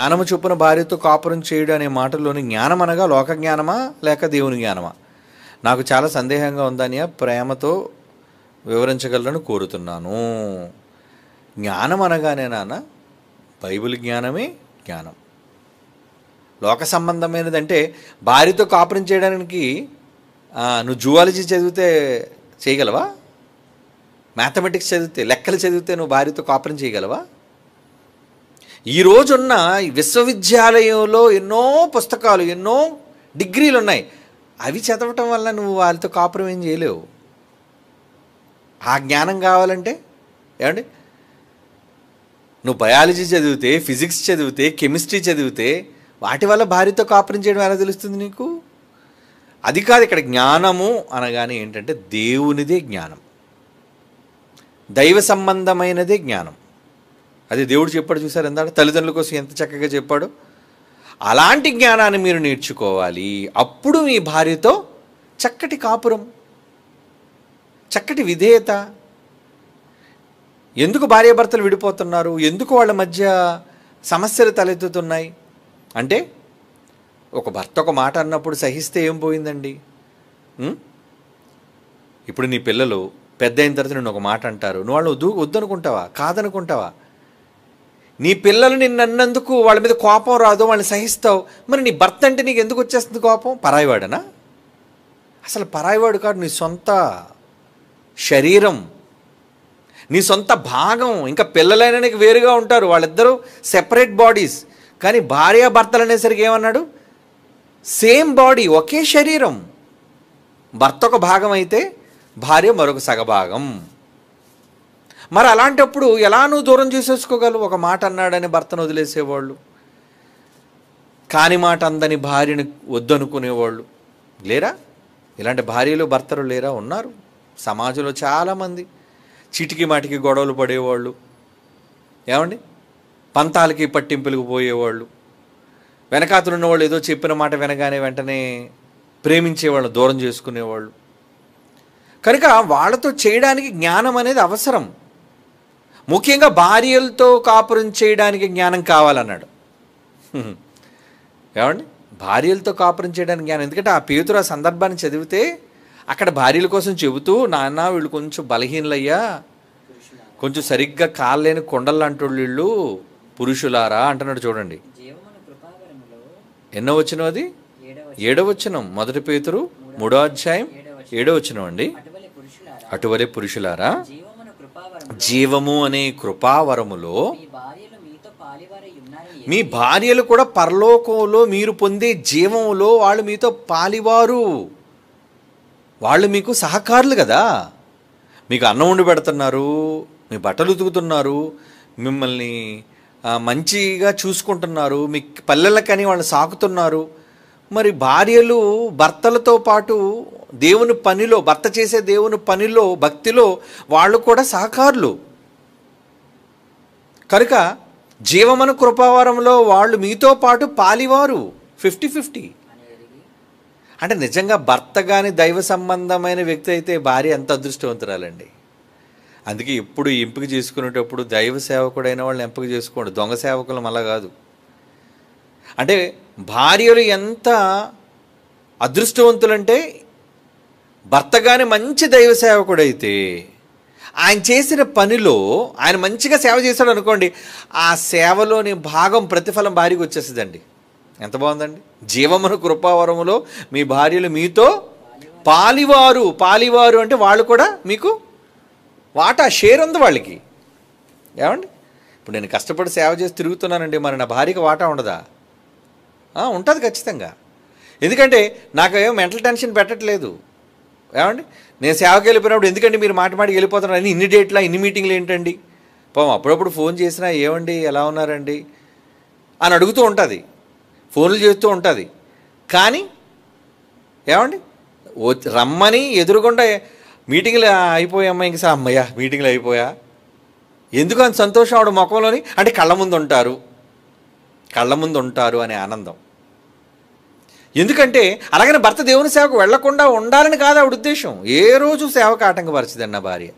జ్ఞానము చొప్పున భార్యతో కాపురం చేయడం అనే మాటల్లోని జ్ఞానం అనగా లోక జ్ఞానమా లేక దేవుని జ్ఞానమా? నాకు చాలా సందేహంగా ఉందని ప్రేమతో వివరించగలను కోరుతున్నాను. జ్ఞానం అనగానే నాన్న బైబిల్ జ్ఞానమే జ్ఞానం. లోక సంబంధమైనదంటే భార్యతో కాపురం చేయడానికి నువ్వు జువాలజీ చదివితే చేయగలవా? మ్యాథమెటిక్స్ చదివితే, లెక్కలు చదివితే నువ్వు భార్యతో కాపురం చేయగలవా? ఈ రోజున్న విశ్వవిద్యాలయంలో ఎన్నో పుస్తకాలు, ఎన్నో డిగ్రీలు ఉన్నాయి. అవి చదవటం వల్ల నువ్వు వాళ్ళతో కాపురం ఏం చేయలేవు. ఆ జ్ఞానం కావాలంటే ఏమండి, నువ్వు బయాలజీ చదివితే, ఫిజిక్స్ చదివితే, కెమిస్ట్రీ చదివితే వాటి వల్ల భార్యతో కాపురం చేయడం ఎలా తెలుస్తుంది నీకు? అది కాదు ఇక్కడ జ్ఞానము అనగానే ఏంటంటే దేవునిదే జ్ఞానం, దైవ సంబంధమైనదే జ్ఞానం. అది దేవుడు చెప్పాడు చూసారు ఎంత తల్లిదండ్రుల కోసం ఎంత చక్కగా చెప్పాడు. అలాంటి జ్ఞానాన్ని మీరు నేర్చుకోవాలి. అప్పుడు మీ భార్యతో చక్కటి కాపురం, చక్కటి విధేయత. ఎందుకు భార్యాభర్తలు విడిపోతున్నారు? ఎందుకు వాళ్ళ మధ్య సమస్యలు తలెత్తుతున్నాయి అంటే ఒక భర్త ఒక మాట అన్నప్పుడు సహిస్తే ఏం పోయిందండి? ఇప్పుడు నీ పిల్లలు పెద్ద అయిన తర్వాత నేను ఒక మాట అంటారు, నువ్వు వాళ్ళు వద్దనుకుంటావా? కాదనుకుంటావా? నీ పిల్లలు నిన్ను అన్నందుకు వాళ్ళ మీద కోపం రాదు, వాళ్ళని సహిస్తావు. మరి నీ భర్త అంటే నీకు ఎందుకు వచ్చేస్తుంది కోపం? పరాయివాడనా? అసలు పరాయివాడు కాదు, నీ సొంత శరీరం, నీ సొంత భాగం. ఇంకా పిల్లలైనా నీకు వేరుగా ఉంటారు, వాళ్ళిద్దరూ సెపరేట్ బాడీస్. కానీ భార్యాభర్తలు అనేసరికి ఏమన్నాడు? సేమ్ బాడీ, ఒకే శరీరం. భర్త ఒక భాగం అయితే భార్య మరొక సగభాగం. మరి అలాంటప్పుడు ఎలా నువ్వు దూరం చేసేసుకోగలవు? ఒక మాట అన్నాడని భర్తను వదిలేసేవాళ్ళు, కాని మాట అందని భార్యని వద్దనుకునేవాళ్ళు లేరా? ఇలాంటి భార్యలు భర్తలు లేరా? ఉన్నారు సమాజంలో చాలామంది. చీటికి మాటికి గొడవలు పడేవాళ్ళు, ఏమండి, పంతాలకి పట్టింపులకు పోయేవాళ్ళు, వెనకాతలున్న వాళ్ళు ఏదో చెప్పిన మాట వినగానే వెంటనే ప్రేమించేవాళ్ళు, దూరం చేసుకునేవాళ్ళు. కనుక వాళ్ళతో చేయడానికి జ్ఞానం అనేది అవసరం. ముఖ్యంగా భార్యలతో కాపురం చేయడానికి జ్ఞానం కావాలన్నాడు. ఏమండి, భార్యలతో కాపురం చేయడానికి జ్ఞానం. ఎందుకంటే ఆ పేతురు ఆ సందర్భాన్ని చదివితే అక్కడ భార్యల కోసం చెబుతూ, నాన్న వీళ్ళు కొంచెం బలహీనలయ్యా, కొంచెం సరిగ్గా కాళ్ళలేని కొండలంటోళ్ళు వీళ్ళు, పురుషులారా అంటున్నాడు. చూడండి ఎన్నో వచనం అది? 7వ వచనం. 1 పేతురు 3వ అధ్యాయం 7వ వచనం అండి. అటువలే పురుషులారా జీవము అనే కృపావరములో మీ భార్యలు కూడా పరలోకంలో మీరు పొందే జీవములో వాళ్ళు మీతో పాలివారు. వాళ్ళు మీకు సహకారులు కదా. మీకు అన్నం వండి పెడుతున్నారు, మీ బట్టలు ఉతుకుతున్నారు, మిమ్మల్ని మంచిగా చూసుకుంటున్నారు, మీ పల్లెలకని వాళ్ళు సాకుతున్నారు. మరి భార్యలు భర్తలతో పాటు దేవుని పనిలో, భర్త చేసే దేవుని పనిలో, భక్తిలో వాళ్ళు కూడా సహకారులు. కనుక జీవమను కృపావరంలో వాళ్ళు మీతో పాటు పాలివారు. 50-50. అంటే నిజంగా భర్త కానీ దైవ సంబంధమైన వ్యక్తి అయితే భార్య ఎంత అదృష్టవంతురాలండి. అందుకే ఎప్పుడు ఎంపిక చేసుకునేటప్పుడు దైవ సేవకుడైన వాళ్ళని ఎంపిక చేసుకోండి, దొంగ సేవకులు మళ్ళా కాదు. అంటే భార్యలు ఎంత అదృష్టవంతులంటే, భర్త కానీ మంచి దైవ సేవకుడైతే ఆయన చేసిన పనిలో ఆయన మంచిగా సేవ చేశాడు అనుకోండి, ఆ సేవలోని భాగం ప్రతిఫలం భార్యకు వచ్చేస్తుందండి. ఎంత బాగుందండి. జీవమును కృపావరములో మీ భార్యలు మీతో పాలివారు. పాలివారు అంటే వాళ్ళు కూడా మీకు వాటా, షేర్ ఉంది వాళ్ళకి. ఏమండి, ఇప్పుడు నేను కష్టపడి సేవ చేసి తిరుగుతున్నానండి, మరి నా భార్యకి వాటా ఉండదా? ఉంటుంది ఖచ్చితంగా. ఎందుకంటే నాకు ఏమో మెంటల్ టెన్షన్ పెట్టట్లేదు. ఏమండి, నేను సేవకి వెళ్ళిపోయినప్పుడు ఎందుకంటే మీరు మాటికి వెళ్ళిపోతున్నారు అని ఇన్ని డేట్లా ఇన్ని మీటింగ్లు ఏంటండి? పాపం అప్పుడప్పుడు ఫోన్ చేసినా ఏమండి ఎలా ఉన్నారండి అని అడుగుతూ ఉంటుంది, ఫోన్లు చేస్తూ ఉంటుంది. కానీ ఏమండి రమ్మని ఎదురుగుండా మీటింగ్లు అయిపోయామ్మా, ఇంక సార్ అమ్మయ్యా మీటింగ్లు అయిపోయా, ఎందుకు అంత సంతోషం ఆవిడ ముఖంలోని? అంటే కళ్ళ ముందు ఉంటారు అనే ఆనందం. ఎందుకంటే అలాగని భర్త దేవుని సేవకు వెళ్లకుండా ఉండాలని కాదు ఆవిడ ఉద్దేశం. ఏ రోజు సేవకు ఆటంకపరచదండి నా భార్య.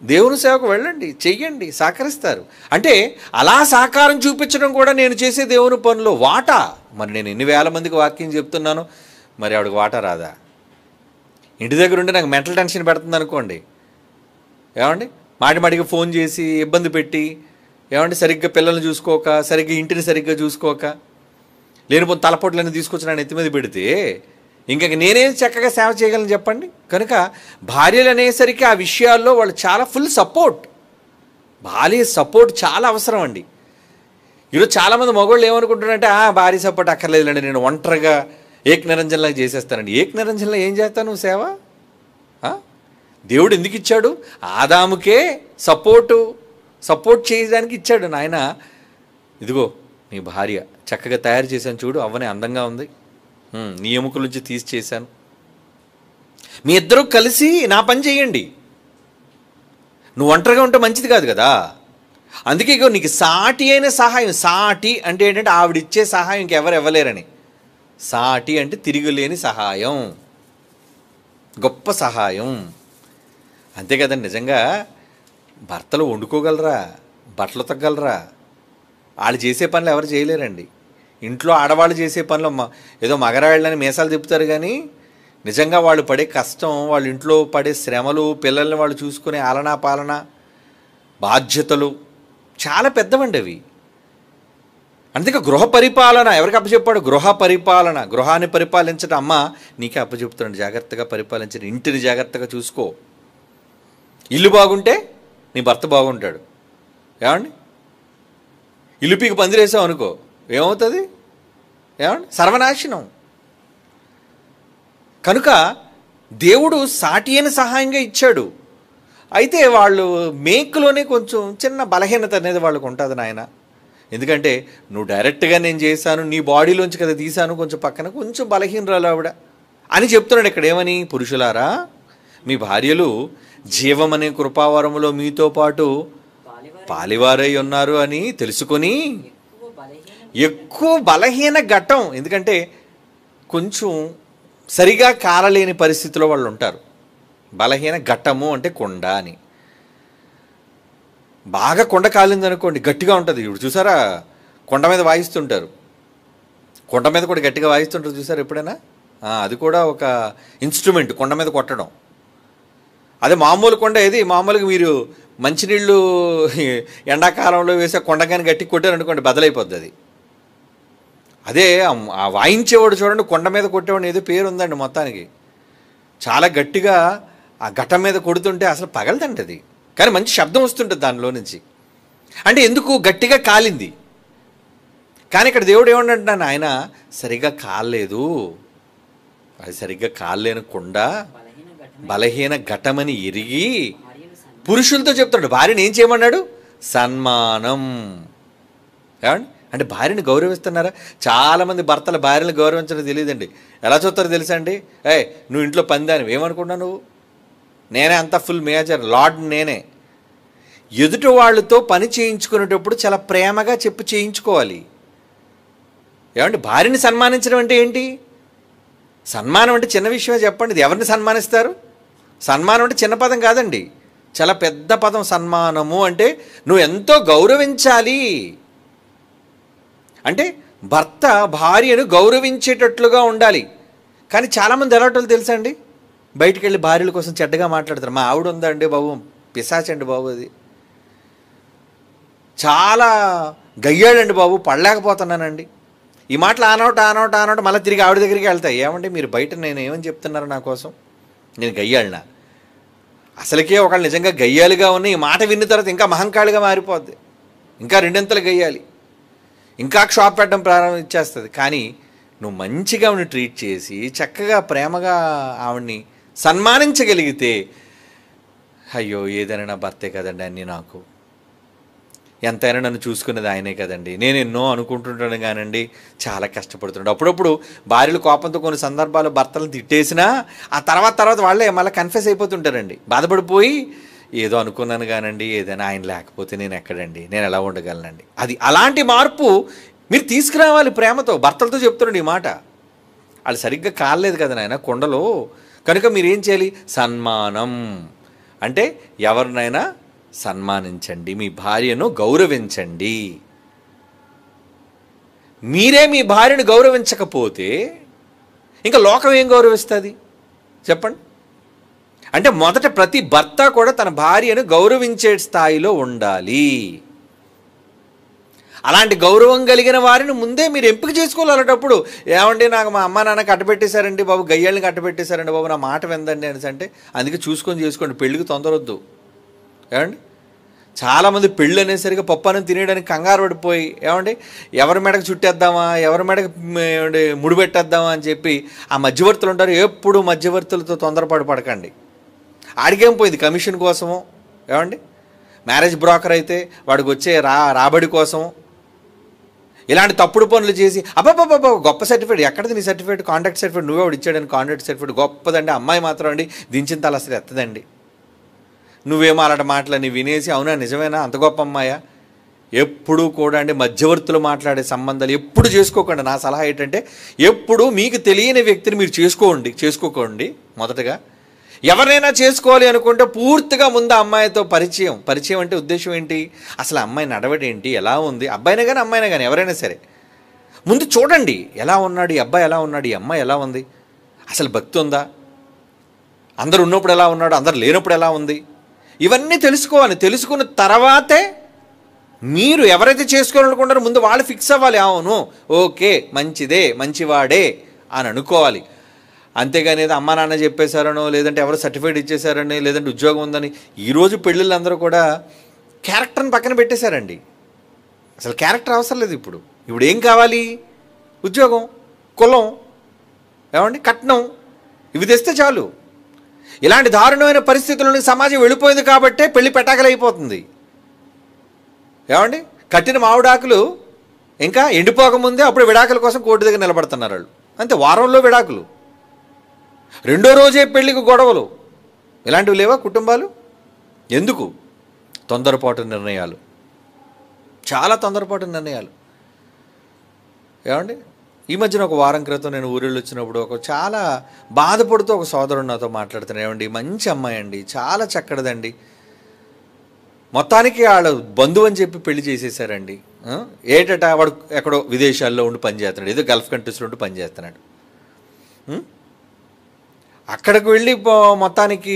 దేవుని సేవకు వెళ్ళండి, చెయ్యండి, సహకరిస్తారు. అంటే అలా సహకారం చూపించడం కూడా నేను చేసే దేవుని పనిలో వాటా. మరి నేను ఎన్ని వేల మందికి వాక్యం చెప్తున్నాను, మరి ఆవిడకి వాటా రాదా? ఇంటి దగ్గర ఉండి నాకు మెంటల్ టెన్షన్ పెడుతుంది అనుకోండి, ఏమండి, మాటిమాటికి ఫోన్ చేసి ఇబ్బంది పెట్టి, ఏమంటే సరిగ్గా పిల్లల్ని చూసుకోక, సరిగ్గా ఇంటిని సరిగ్గా చూసుకోక, లేనిపోతే తలపోట్లన్నీ తీసుకొచ్చి నన్ను ఎత్తి మీద పెడితే ఇంక నేనేం చక్కగా సేవ చేయగలను చెప్పండి? కనుక భార్యలు అనేసరికి ఆ విషయాల్లో వాళ్ళు చాలా ఫుల్ సపోర్ట్. భార్య సపోర్ట్ చాలా అవసరం అండి. ఈరోజు చాలామంది మగవాళ్ళు ఏమనుకుంటున్నారంటే, భార్య సపోర్ట్ అక్కర్లేదులేండి, నేను ఒంటరిగా ఏక్ నిరంజన్లాగా చేసేస్తానండి. ఏక్ నిరంజన్లా ఏం చేస్తాను నువ్వు సేవ? దేవుడు ఎందుకు ఇచ్చాడు? ఆదాముకే సపోర్ట్ చేయడానికి ఇచ్చాడు. నాయన ఇదిగో నీ భార్య చక్కగా తయారు చేశాను చూడు, అవ్వనే అందంగా ఉంది, నీ ఎముకల నుంచి తీసి చేశాను, మీ ఇద్దరూ కలిసి నా పని చేయండి. నువ్వు ఒంటరిగా ఉంటే మంచిది కాదు కదా. అందుకే ఇగో నీకు సాటి అయిన సహాయం. సాటి అంటే ఏంటంటే ఆవిడిచ్చే సహాయం ఇంకెవరు ఇవ్వలేరని. సాటి అంటే తిరిగిలేని సహాయం, గొప్ప సహాయం. అంతే కదండి. నిజంగా భర్తలు వండుకోగలరా, బట్టలు తగ్గలరా? వాళ్ళు చేసే పనులు ఎవరు చేయలేరండి. ఇంట్లో ఆడవాళ్ళు చేసే పనులు ఏదో మగరాళ్ళని మీసాలు తిప్పుతారు, కానీ నిజంగా వాళ్ళు పడే కష్టం, వాళ్ళ ఇంట్లో పడే శ్రమలు, పిల్లల్ని వాళ్ళు చూసుకునే ఆలనా పాలన బాధ్యతలు చాలా పెద్దవండి అవి. అందుకే గృహ పరిపాలన ఎవరికి అప్పచెప్పాడు? గృహ పరిపాలన, గృహాన్ని పరిపాలించడం అమ్మ నీకే అప్పచెప్తాడు. జాగ్రత్తగా పరిపాలించడం, ఇంటిని జాగ్రత్తగా చూసుకో. ఇల్లు బాగుంటే నీ భర్త బాగుంటాడు. ఏమండి, ఇల్లు పీకి పందిరేసావు అనుకో, ఏమవుతుంది? ఏమండి, సర్వనాశనం. కనుక దేవుడు సాటి అయిన సహాయంగా ఇచ్చాడు. అయితే వాళ్ళు మేకులోనే కొంచెం చిన్న బలహీనత అనేది వాళ్ళకు ఉంటుంది నాయన. ఎందుకంటే నువ్వు డైరెక్ట్గా నేను చేశాను, నీ బాడీలోంచి కదా తీశాను, కొంచెం పక్కన కొంచెం బలహీనరాలు ఆవిడ అని చెప్తున్నాడు ఇక్కడ. ఏమని? పురుషులారా, మీ భార్యలు జీవమనే కృపావరములో మీతో పాటు పాలివారై ఉన్నారు అని తెలుసుకొని, ఎక్కువ బలహీన ఘట్టం, ఎందుకంటే కొంచెం సరిగా కాలలేని పరిస్థితిలో వాళ్ళు ఉంటారు. బలహీన ఘట్టము అంటే కొండ అని. బాగా కొండ కాలిందనుకోండి గట్టిగా ఉంటుంది. ఇప్పుడు చూసారా, కొండ మీద వాయిస్తుంటారు, కొండ మీద కూడా గట్టిగా వాయిస్తుంటారు చూసారు ఎప్పుడైనా? అది కూడా ఒక ఇన్స్ట్రుమెంట్, కొండ మీద కొట్టడం. అదే మామూలు కొండ ఏది, మామూలుగా మీరు మంచినీళ్ళు ఎండాకాలంలో వేసే కొండగాని గట్టి కొట్టారనుకోండి బదలైపోద్ది అది. అదే ఆ వాయించేవాడు చూడండి, కొండ మీద కొట్టేవాడు ఏదో పేరు ఉందండి మొత్తానికి. చాలా గట్టిగా ఆ ఘట్టం మీద కొడుతుంటే అసలు పగలదండి అది, కానీ మంచి శబ్దం వస్తుంటుంది దానిలో నుంచి. అంటే ఎందుకు? గట్టిగా కాలింది. కానీ ఇక్కడ దేవుడు ఏమంటున్నాడు? ఆయన సరిగ్గా కాలేదు, అది సరిగ్గా కాలేని కొండ, బలహీన ఘటమని ఎరిగి పురుషులతో చెప్తాడు. భార్యను ఏం చేయమన్నాడు? సన్మానం. ఏమండి, అంటే భార్యని గౌరవిస్తున్నారా? చాలామంది భర్తల భార్యను గౌరవించడం తెలియదండి. ఎలా చూస్తారో తెలుసా అండి? నువ్వు ఇంట్లో పందాను ఏమనుకున్నావు నువ్వు? నేనే అంత ఫుల్ మేజర్ లార్డ్ నేనే. ఎదుటి వాళ్ళతో పని చేయించుకునేటప్పుడు చాలా ప్రేమగా చెప్పి చేయించుకోవాలి. ఏమంటే భార్యని సన్మానించడం అంటే ఏంటి? సన్మానం అంటే చిన్న విషయమే చెప్పండి. ఇది ఎవరిని సన్మానిస్తారు? సన్మానం అంటే చిన్న పదం కాదండి, చాలా పెద్ద పదం. సన్మానము అంటే నువ్వు ఎంతో గౌరవించాలి. అంటే భర్త భార్యను గౌరవించేటట్లుగా ఉండాలి. కానీ చాలామంది ఎలాంటి తెలుసా అండి, బయటికి వెళ్ళి భార్యల కోసం చెడ్డగా మాట్లాడతారు. మా ఆవిడ ఉందా అండి బాబు, పిశాచండి బాబు, అది చాలా గయ్యాడండి బాబు, పడలేకపోతున్నానండి. ఈ మాటలు ఆనౌట్ మళ్ళీ తిరిగి ఆవిడ దగ్గరికి వెళ్తాయి. ఏమంటే మీరు బయట నేను ఏమని చెప్తున్నారు నా కోసం? నేను గయ్యాడినా? అసలుకే ఒకళ్ళు నిజంగా గయ్యాలుగా ఉన్న ఈ మాట విన్న తర్వాత ఇంకా మహంకాళిగా మారిపోద్ది, ఇంకా రెండింతలు గయ్యాలి, ఇంకా షాప్ పెట్టడం ప్రారంభించేస్తుంది. కానీ నువ్వు మంచిగా ఆవిడని ట్రీట్ చేసి చక్కగా ప్రేమగా ఆవిడ్ని సన్మానించగలిగితే, అయ్యో ఏదైనా నా భర్తే కదండి అన్నీ, నాకు ఎంతైనా నన్ను చూసుకునేది ఆయనే కదండి, నేను ఎన్నో అనుకుంటుంటాను కానండి చాలా కష్టపడుతున్నాడు. అప్పుడప్పుడు భార్యలు కోపంతో కొన్ని సందర్భాలు భర్తలను తిట్టేసినా ఆ తర్వాత వాళ్ళే మళ్ళీ కన్ఫెస్ అయిపోతుంటారండి, బాధపడిపోయి ఏదో అనుకున్నాను కానండి, ఏదైనా ఆయన లేకపోతే నేను ఎక్కడండి, నేను ఎలా ఉండగలనండి. అది అలాంటి మార్పు మీరు తీసుకురావాలి ప్రేమతో. భర్తలతో చెప్తున్నాడు ఈ మాట. వాళ్ళు సరిగ్గా కాలేదు కదా నాయన కొండలో, కనుక మీరేం చేయాలి? సన్మానం. అంటే ఎవరినైనా సన్మానించండి, మీ భార్యను గౌరవించండి. మీరే మీ భార్యను గౌరవించకపోతే ఇంకా లోకం ఏం గౌరవిస్తుంది చెప్పండి? అంటే మొదట ప్రతి భర్త కూడా తన భార్యను గౌరవించే స్థాయిలో ఉండాలి. అలాంటి గౌరవం కలిగిన వారిని ముందే మీరు ఎంపిక చేసుకోవాలి. అలాంటప్పుడు ఏమండి నాకు మా అమ్మ నాన్న కట్టబెట్టేశారండి బాబు, గయ్యాళ్ళని కట్టబెట్టేశారండి బాబు, నా మాట విందండి అనేసి అంటే అందుకే చూసుకొని చేసుకోండి, పెళ్ళికి తొందరొద్దు. ఏమండి చాలామంది పెళ్ళి అనేసరికి పప్పు అన్నం తినేయడానికి కంగారు పడిపోయి ఏమండి ఎవరి మెడకు చుట్టేద్దామా, ఎవరి మెడకు ముడిపెట్టేద్దామా అని చెప్పి ఆ మధ్యవర్తులు ఉంటారు. ఎప్పుడు మధ్యవర్తులతో పడకండి. ఆడికేం పోయింది కమిషన్ కోసము, ఏమండి మ్యారేజ్ బ్రోకర్ అయితే వాడికి వచ్చే రాబడి కోసము ఇలాంటి తప్పుడు పనులు చేసి అబ్బాబ్బాబ్బా గొప్ప సర్టిఫికేట్, ఎక్కడిది నీ సర్టిఫికేట్, కాంట్రాక్ట్ సర్టిఫికేట్ నువ్వే వాడు ఇచ్చాడని కాంట్రాక్ట్ సర్టిఫికేట్ గొప్పదండి, అమ్మాయి మాత్రం అండి దించిన తల అసలు ఎత్తదండి. నువ్వేమో అలాంటి మాటలని వినేసి అవునా నిజమేనా అంత గొప్ప అమ్మాయా? ఎప్పుడూ కూడా అండి మధ్యవర్తులు మాట్లాడే సంబంధాలు ఎప్పుడు చేసుకోకండి. నా సలహా ఏంటంటే ఎప్పుడు మీకు తెలియని వ్యక్తిని మీరు చేసుకోకండి. మొదటగా ఎవరైనా చేసుకోవాలి అనుకుంటే పూర్తిగా ముందు అమ్మాయితో పరిచయం అంటే ఉద్దేశం ఏంటి, అసలు అమ్మాయి నడవడేంటి, ఎలా ఉంది, అబ్బాయినా కానీ అమ్మాయినా కానీ ఎవరైనా సరే ముందు చూడండి ఎలా ఉన్నాడు ఈ అబ్బాయి, ఎలా ఉన్నాడు ఈ అమ్మాయి, ఎలా ఉంది, అసలు భక్తి ఉందా, అందరు ఉన్నప్పుడు ఎలా ఉన్నాడు, అందరు లేనప్పుడు ఎలా ఉంది, ఇవన్నీ తెలుసుకోవాలి. తెలుసుకున్న తర్వాతే మీరు ఎవరైతే చేసుకోవాలనుకుంటారో ముందు వాళ్ళు ఫిక్స్ అవ్వాలి. అవును ఓకే మంచిదే మంచివాడే అని అనుకోవాలి. అంతేగాని ఏదో అమ్మా నాన్న చెప్పేశారనో, లేదంటే ఎవరో సర్టిఫికేట్ ఇచ్చేశారని, లేదంటే ఉద్యోగం ఉందని. ఈరోజు పెళ్ళిళ్ళందరూ కూడా క్యారెక్టర్ని పక్కన పెట్టేశారండి. అసలు క్యారెక్టర్ అవసరం లేదు. ఇప్పుడు ఏం కావాలి, ఉద్యోగం, కులం, ఏమండి కట్నం, ఇవి తెస్తే చాలు. ఇలాంటి దారుణమైన పరిస్థితులను సమాజం వెళ్ళిపోయింది కాబట్టే పెళ్లి పెటాకలైపోతుంది. ఏమండి కట్టిన మామిడాకులు ఇంకా ఎండిపోకముందే అప్పుడు విడాకుల కోసం కోర్టు దగ్గర నిలబడుతున్నారు వాళ్ళు. అంతే, వారంలో విడాకులు, రెండో రోజే పెళ్లికి గొడవలు. ఇలాంటివి లేవా కుటుంబాలు? ఎందుకు? తొందరపాటు నిర్ణయాలు, చాలా తొందరపాటు నిర్ణయాలు. ఏమండి ఈ మధ్యన ఒక వారం క్రితం నేను ఊరిలో వచ్చినప్పుడు చాలా బాధపడుతూ ఒక సోదరుడు నాతో మాట్లాడుతున్నాను. ఏమండి మంచి అమ్మాయి అండి, చాలా చక్కడదండి, మొత్తానికి వాళ్ళ బంధువు అని చెప్పి పెళ్లి చేసేసారండి. ఏటట వాడు ఎక్కడో విదేశాల్లో ఉండి పనిచేస్తున్నాడు, ఏదో గల్ఫ్ కంట్రీస్లో ఉండి పనిచేస్తున్నాడు. అక్కడికి వెళ్ళి మొత్తానికి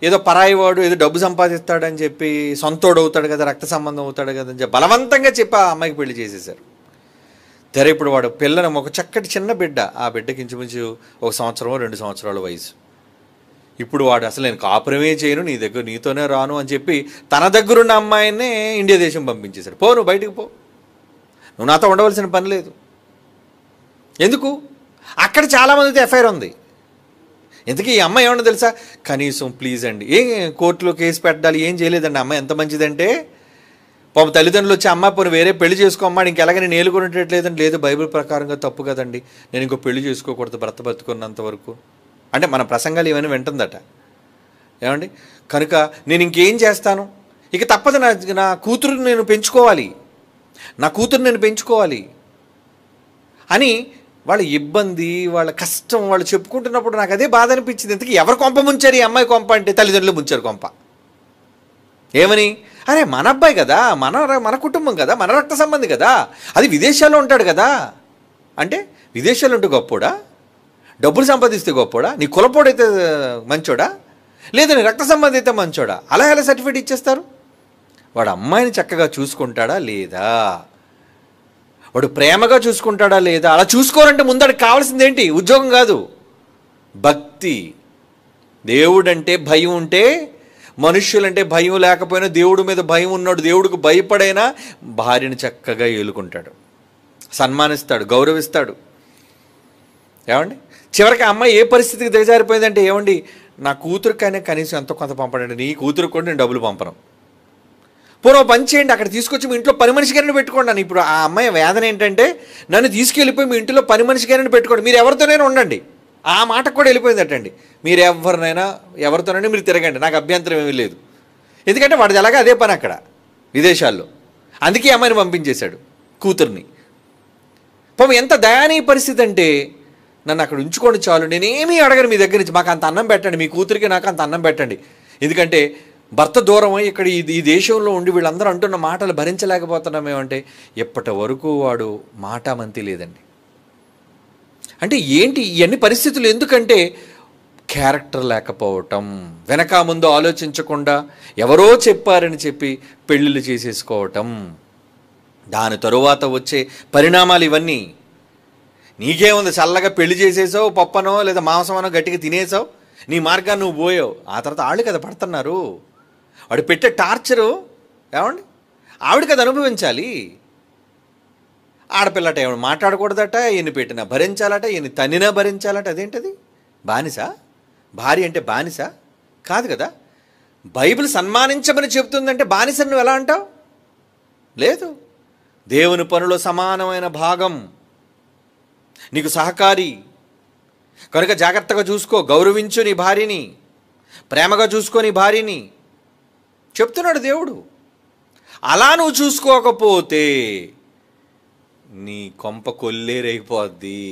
ఏదో పరాయి వాడు ఏదో డబ్బు సంపాదిస్తాడని చెప్పి సొంతోడు అవుతాడు కదా, రక్త సంబంధం అవుతాడు కదా అని చెప్పి బలవంతంగా చెప్పి ఆ అమ్మాయికి పెళ్లి చేసేసారు. తెర ఇప్పుడు వాడు పిల్లని ఒక చక్కటి చిన్న బిడ్డ, ఆ బిడ్డకి ఇంచుమించు 1 సంవత్సరమో 2 సంవత్సరాల వయసు. ఇప్పుడు వాడు అసలు నేను కాపురమే చేయను, నీ దగ్గర నీతోనే రాను అని చెప్పి తన దగ్గరున్న అమ్మాయినే ఇండియా దేశం పంపించేశాడు. పో నువ్వు బయటికి పో, నువ్వు నాతో ఉండవలసిన పని లేదు. ఎందుకు? అక్కడ చాలామందితో ఎఫ్ఐఆర్ ఉంది. ఎందుకు ఈ అమ్మాయి ఏమన్నా తెలుసా, కనీసం ప్లీజ్ అండి ఏం కోర్టులో కేసు పెట్టాలి ఏం చేయలేదండి. అమ్మాయి ఎంత మంచిదంటే పాపం తల్లిదండ్రులు వచ్చి అమ్మాయి పోనీ వేరే పెళ్లి చేసుకోమ్మా, ఇంకెలాగ నేను ఏలుకునేటట్లేదండి. లేదు బైబిల్ ప్రకారంగా తప్పు కదండి, నేను ఇంకో పెళ్లి చేసుకోకూడదు భర్త బతుకున్నంత వరకు అంటే మన ప్రసంగాలు ఇవన్నీ వింటుందట. ఏమండి కనుక నేను ఇంకేం చేస్తాను, ఇక తప్పదు, నా కూతురు నేను పెంచుకోవాలి, నా కూతురు నేను పెంచుకోవాలి అని వాళ్ళ ఇబ్బంది వాళ్ళ కష్టం వాళ్ళు చెప్పుకుంటున్నప్పుడు నాకు అదే బాధ అనిపించింది. ఇంతకీ ఎవరు కొంప ముంచారు ఈ అమ్మాయి కొంప అంటే తల్లిదండ్రులు ముంచారు కొంప. ఏమని, అరే మన అబ్బాయి కదా, మన కుటుంబం కదా, మన రక్త సంబంధి కదా, అది విదేశాల్లో ఉంటాడు కదా. అంటే విదేశాల్లో ఉంటే గొప్పోడా, డబ్బులు సంపాదిస్తే గొప్పోడా, నీ కులపోడైతే మంచోడా, లేదా నీ రక్త సంబంధి అయితే మంచోడా, అలా ఎలా సర్టిఫికేట్ ఇచ్చేస్తారు? వాడు అమ్మాయిని చక్కగా చూసుకుంటాడా లేదా, వాడు ప్రేమగా చూసుకుంటాడా లేదా, అలా చూసుకోవాలంటే ముందడికి కావాల్సింది ఏంటి, ఉద్యోగం కాదు, భక్తి. దేవుడంటే భయం ఉంటే, మనుష్యులంటే భయం లేకపోయినా దేవుడి మీద భయం ఉన్నాడు, దేవుడికి భయపడైనా భార్యను చక్కగా ఏలుకుంటాడు, సన్మానిస్తాడు, గౌరవిస్తాడు. ఏమండి చివరికి అమ్మాయి ఏ పరిస్థితికి దిగజారిపోయిందంటే, ఏమండి నా కూతురికైనా కనీసం ఎంతో కొంత పంపడండి, నీ కూతురికి కూడా నేను డబ్బులు పంపను, పూర్వం పని చేయండి, అక్కడ తీసుకొచ్చి మీ ఇంట్లో పని మనిషి గారిని పెట్టుకోండి అని. ఇప్పుడు ఆ అమ్మాయి వేదన ఏంటంటే, నన్ను తీసుకెళ్ళిపోయి మీ ఇంట్లో పని మనిషి గారిని పెట్టుకోండి, మీరు ఎవరితోనైనా ఉండండి. ఆ మాటకు కూడా వెళ్ళిపోయిందటండి. మీరు ఎవరితోనైనా మీరు తిరగండి, నాకు అభ్యంతరం ఏమీ లేదు. ఎందుకంటే వాడిది ఎలాగా అదే పని అక్కడ విదేశాల్లో. అందుకే అమ్మాయిని పంపించేశాడు కూతుర్ని. పాపం ఎంత దయానీయ పరిస్థితి అంటే, నన్ను అక్కడ ఉంచుకోండి చాలు, నేనేమీ అడగను మీ దగ్గర నుంచి, మాకు అంత అన్నం పెట్టండి, మీ కూతురికి నాకు అంత అన్నం పెట్టండి. ఎందుకంటే భర్త దూరమై ఇక్కడ ఈ దేశంలో ఉండి వీళ్ళందరూ అంటున్న మాటలు భరించలేకపోతున్నామేమంటే ఎప్పటి వరకు వాడు మాటామంతి లేదండి. అంటే ఏంటి ఇవన్నీ పరిస్థితులు? ఎందుకంటే క్యారెక్టర్ లేకపోవటం, వెనక ముందు ఆలోచించకుండా ఎవరో చెప్పారని చెప్పి పెళ్ళిళ్ళు చేసేసుకోవటం, దాని తరువాత వచ్చే పరిణామాలు ఇవన్నీ. నీకేముంది, చల్లగా పెళ్లి చేసేసావు, పప్పనో లేదా మాంసమనో గట్టిగా తినేసావు, నీ మార్గాన్ని నువ్వు పోయావు. ఆ తర్వాత ఆళ్ళు కదా పడుతున్నారు. వాడు పెట్టే టార్చరు ఏమండి ఆవిడ కదా అనుభవించాలి. ఆడపిల్లట ఏమైనా మాట్లాడకూడదట, ఎన్ని పెట్టినా భరించాలట, ఎన్ని తన్నినా భరించాలట. అదేంటది? బానిస? భార్య అంటే బానిస కాదు కదా. బైబిల్ సన్మానించమని చెబుతుందంటే బానిసను నువ్వు ఎలా అంటావు? లేదు. దేవుని పనిలో సమానమైన భాగం, నీకు సహకారి. కనుక జాగ్రత్తగా చూసుకో, గౌరవించు నీ భార్యని, ప్రేమగా చూసుకో నీ భార్యని చెప్తున్నాడు దేవుడు. అలా నువ్వు చూసుకోకపోతే నీ కొంప కొల్లేరైపోద్ది,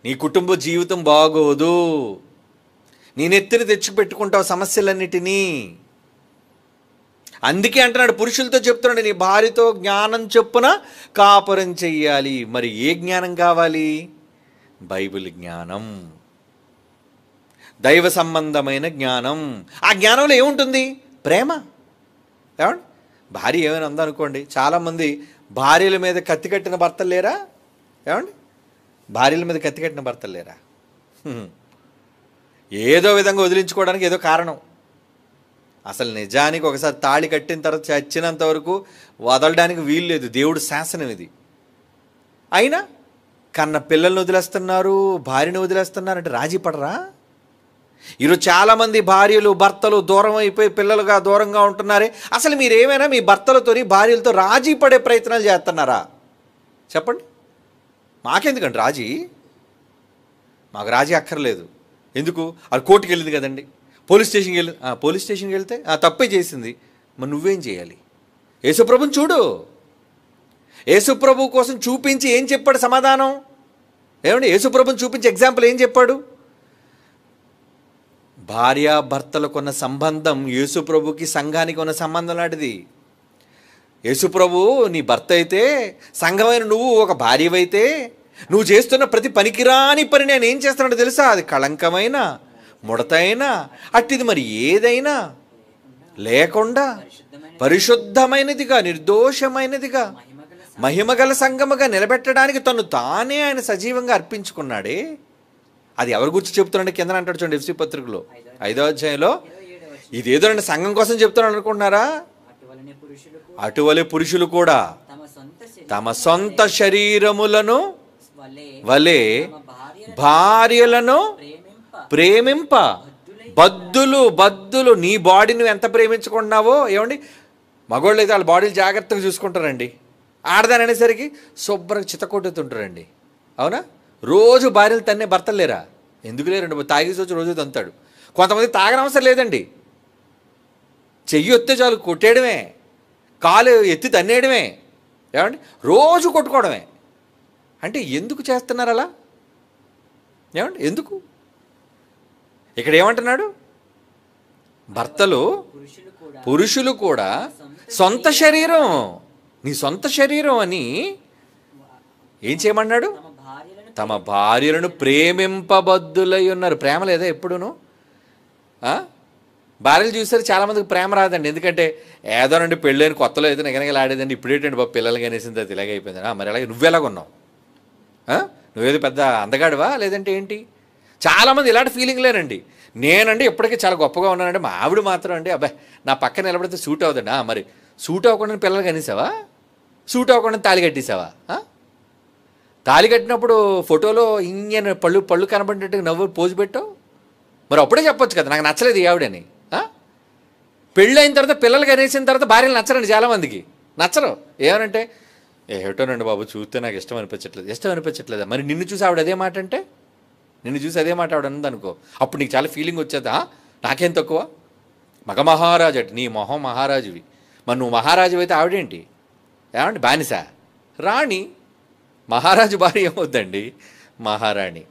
నీ కుటుంబ జీవితం బాగోదు, నీ నెత్తిని తెచ్చిపెట్టుకుంటావు సమస్యలన్నిటినీ. అందుకే అంటున్నాడు, పురుషులతో చెప్తున్నాడు, నీ భార్యతో జ్ఞానం చొప్పున కాపురం చెయ్యాలి. మరి ఏ జ్ఞానం కావాలి? బైబిల్ జ్ఞానం, దైవ సంబంధమైన జ్ఞానం. ఆ జ్ఞానంలో ఏముంటుంది? ప్రేమ. ఏమండి, భార్య ఏమైనా ఉందనుకోండి, చాలామంది భార్యల మీద కత్తి కట్టిన భర్తలు లేరా? ఏమండి, భార్యల మీద కత్తి కట్టిన భర్తలు లేరా? ఏదో విధంగా వదిలించుకోవడానికి ఏదో కారణం. అసలు నిజానికి ఒకసారి తాళి కట్టిన తర్వాత చచ్చినంత వరకు వదలడానికి వీలు లేదు, దేవుడు శాసనం ఇది. అయినా కన్న పిల్లల్ని వదిలేస్తున్నారు, భార్యను వదిలేస్తున్నారు అంటే రాజీ పడరా? ఈరోజు చాలామంది భార్యలు భర్తలు దూరం అయిపోయి పిల్లలుగా దూరంగా ఉంటున్నారే. అసలు మీరేమైనా మీ భర్తలతోని భార్యలతో రాజీ పడే ప్రయత్నాలు చేస్తున్నారా? చెప్పండి. మాకెందుకండి రాజీ? మాకు రాజీ అక్కర్లేదు. ఎందుకు? అది కోర్టుకి వెళ్ళింది కదండి, పోలీస్ స్టేషన్కి వెళ్తే తప్పే చేసింది, మరి నువ్వేం చేయాలి? యేసుప్రభుని చూడు. యేసుప్రభు కోసం చూపించి ఏం చెప్పాడు సమాధానం? ఏమండి, యేసుప్రభుని చూపించి ఎగ్జాంపుల్ ఏం చెప్పాడు? భార్యాభర్తలకు ఉన్న సంబంధం యేసుప్రభుకి సంఘానికి ఉన్న సంబంధం లాంటిది. యేసుప్రభు నీ భర్త అయితే, సంఘమైన నువ్వు ఒక భార్యవైతే, నువ్వు చేస్తున్న ప్రతి పనికిరాని పని నేను ఏం చేస్తున్నాడో తెలుసా? అది కళంకమైన, ముడతైనా, అట్టిది మరి ఏదైనా లేకుండా పరిశుద్ధమైనదిగా, నిర్దోషమైనదిగా, మహిమగల సంఘముగా నిలబెట్టడానికి తను తానే ఆయన సజీవంగా అర్పించుకున్నాడే. అది ఎవరి గురించి చెప్తున్నాడు? కింద అంటాడు చూడండి, ఎఫ్సీ పత్రికలో 5వ అధ్యాయంలో. ఇదేదో రండి సంఘం కోసం చెప్తున్నాడు అనుకుంటున్నారా? అటువలే పురుషులు కూడా తమ సొంత శరీరములను వలె భార్యలను ప్రేమింప. బద్దులు నీ బాడీ నువ్వు ఎంత ప్రేమించుకుంటున్నావో. ఏమండి, మగవాళ్ళు అయితే వాళ్ళ బాడీలు జాగ్రత్తగా చూసుకుంటారండి. ఆడదాని అనేసరికి శుభ్రంగా చిత్తకొట్టుతుంటారండి. అవునా? రోజు భార్యలు తన్నే భర్తలు లేరా? ఎందుకు లేరండి? తాగేసి వచ్చి రోజు తంతాడు. కొంతమంది తాగనవసరం లేదండి, చెయ్యి ఎత్తే చాలు కొట్టేయడమే, కాలు ఎత్తి తన్నేయడమే. ఏమండి, రోజు కొట్టుకోవడమే. అంటే ఎందుకు చేస్తున్నారు అలా? ఏమండి, ఎందుకు? ఇక్కడ ఏమంటున్నాడు? భర్తలు పురుషులు కూడా సొంత శరీరం, నీ సొంత శరీరం అని ఏం చేయమన్నాడు? తమ భార్యలను ప్రేమింపబద్దులై ఉన్నారు. ప్రేమ లేదా ఎప్పుడును? భార్యలు చూసారు చాలామందికి ప్రేమ రాదండి. ఎందుకంటే ఏదోనండి పెళ్ళైన కొత్తలో అయితే నిగనగలాడేదండి, ఇప్పుడేంటండి బాబు పిల్లలకి అనేసింది, అది ఇలాగ అయిపోయింది. మరి అలాగే నువ్వెలాగున్నావు? నువ్వేదో పెద్ద అందగాడివా లేదంటే ఏంటి? చాలామంది ఇలాంటి ఫీలింగ్లేనండి. నేనండి ఇప్పటికీ చాలా గొప్పగా ఉన్నానండి, మా ఆవిడ మాత్రం అండి అబ్బాయి నా పక్కన నిలబడితే సూట్ అవుతుందా? మరి సూట్ అవ్వకుండా పిల్లలు కనేసావా? సూట్ అవ్వకుండా తాళి కట్టేసావా? తాళి కట్టినప్పుడు ఫోటోలో ఇంజన్ పళ్ళు కనబడినట్టుగా నవ్వు పోజు పెట్టావు. మరి అప్పుడే చెప్పొచ్చు కదా నాకు నచ్చలేదు ఈ ఆవిడని. పెళ్ళైన తర్వాత పిల్లలు కనేసిన తర్వాత భార్యలు నచ్చరండి, చాలామందికి నచ్చరు. ఏమనంటే ఏటోనండి బాబు చూస్తే నాకు ఇష్టం అనిపించట్లేదా? మరి నిన్ను చూసి ఆవిడ అదే మాట అంటే, నిన్ను చూసి అదే మాట ఆవిడ అన్నది అనుకో, అప్పుడు నీకు చాలా ఫీలింగ్ వచ్చేదా? నాకేం తక్కువ? మగ మహారాజు అటు, నీ మొహం మహారాజువి. మరి నువ్వు మహారాజు అయితే ఆవిడేంటి? ఏమండి బానిస? రాణి. మహారాజు భార్య ఏమవుద్దండి? మహారాణి.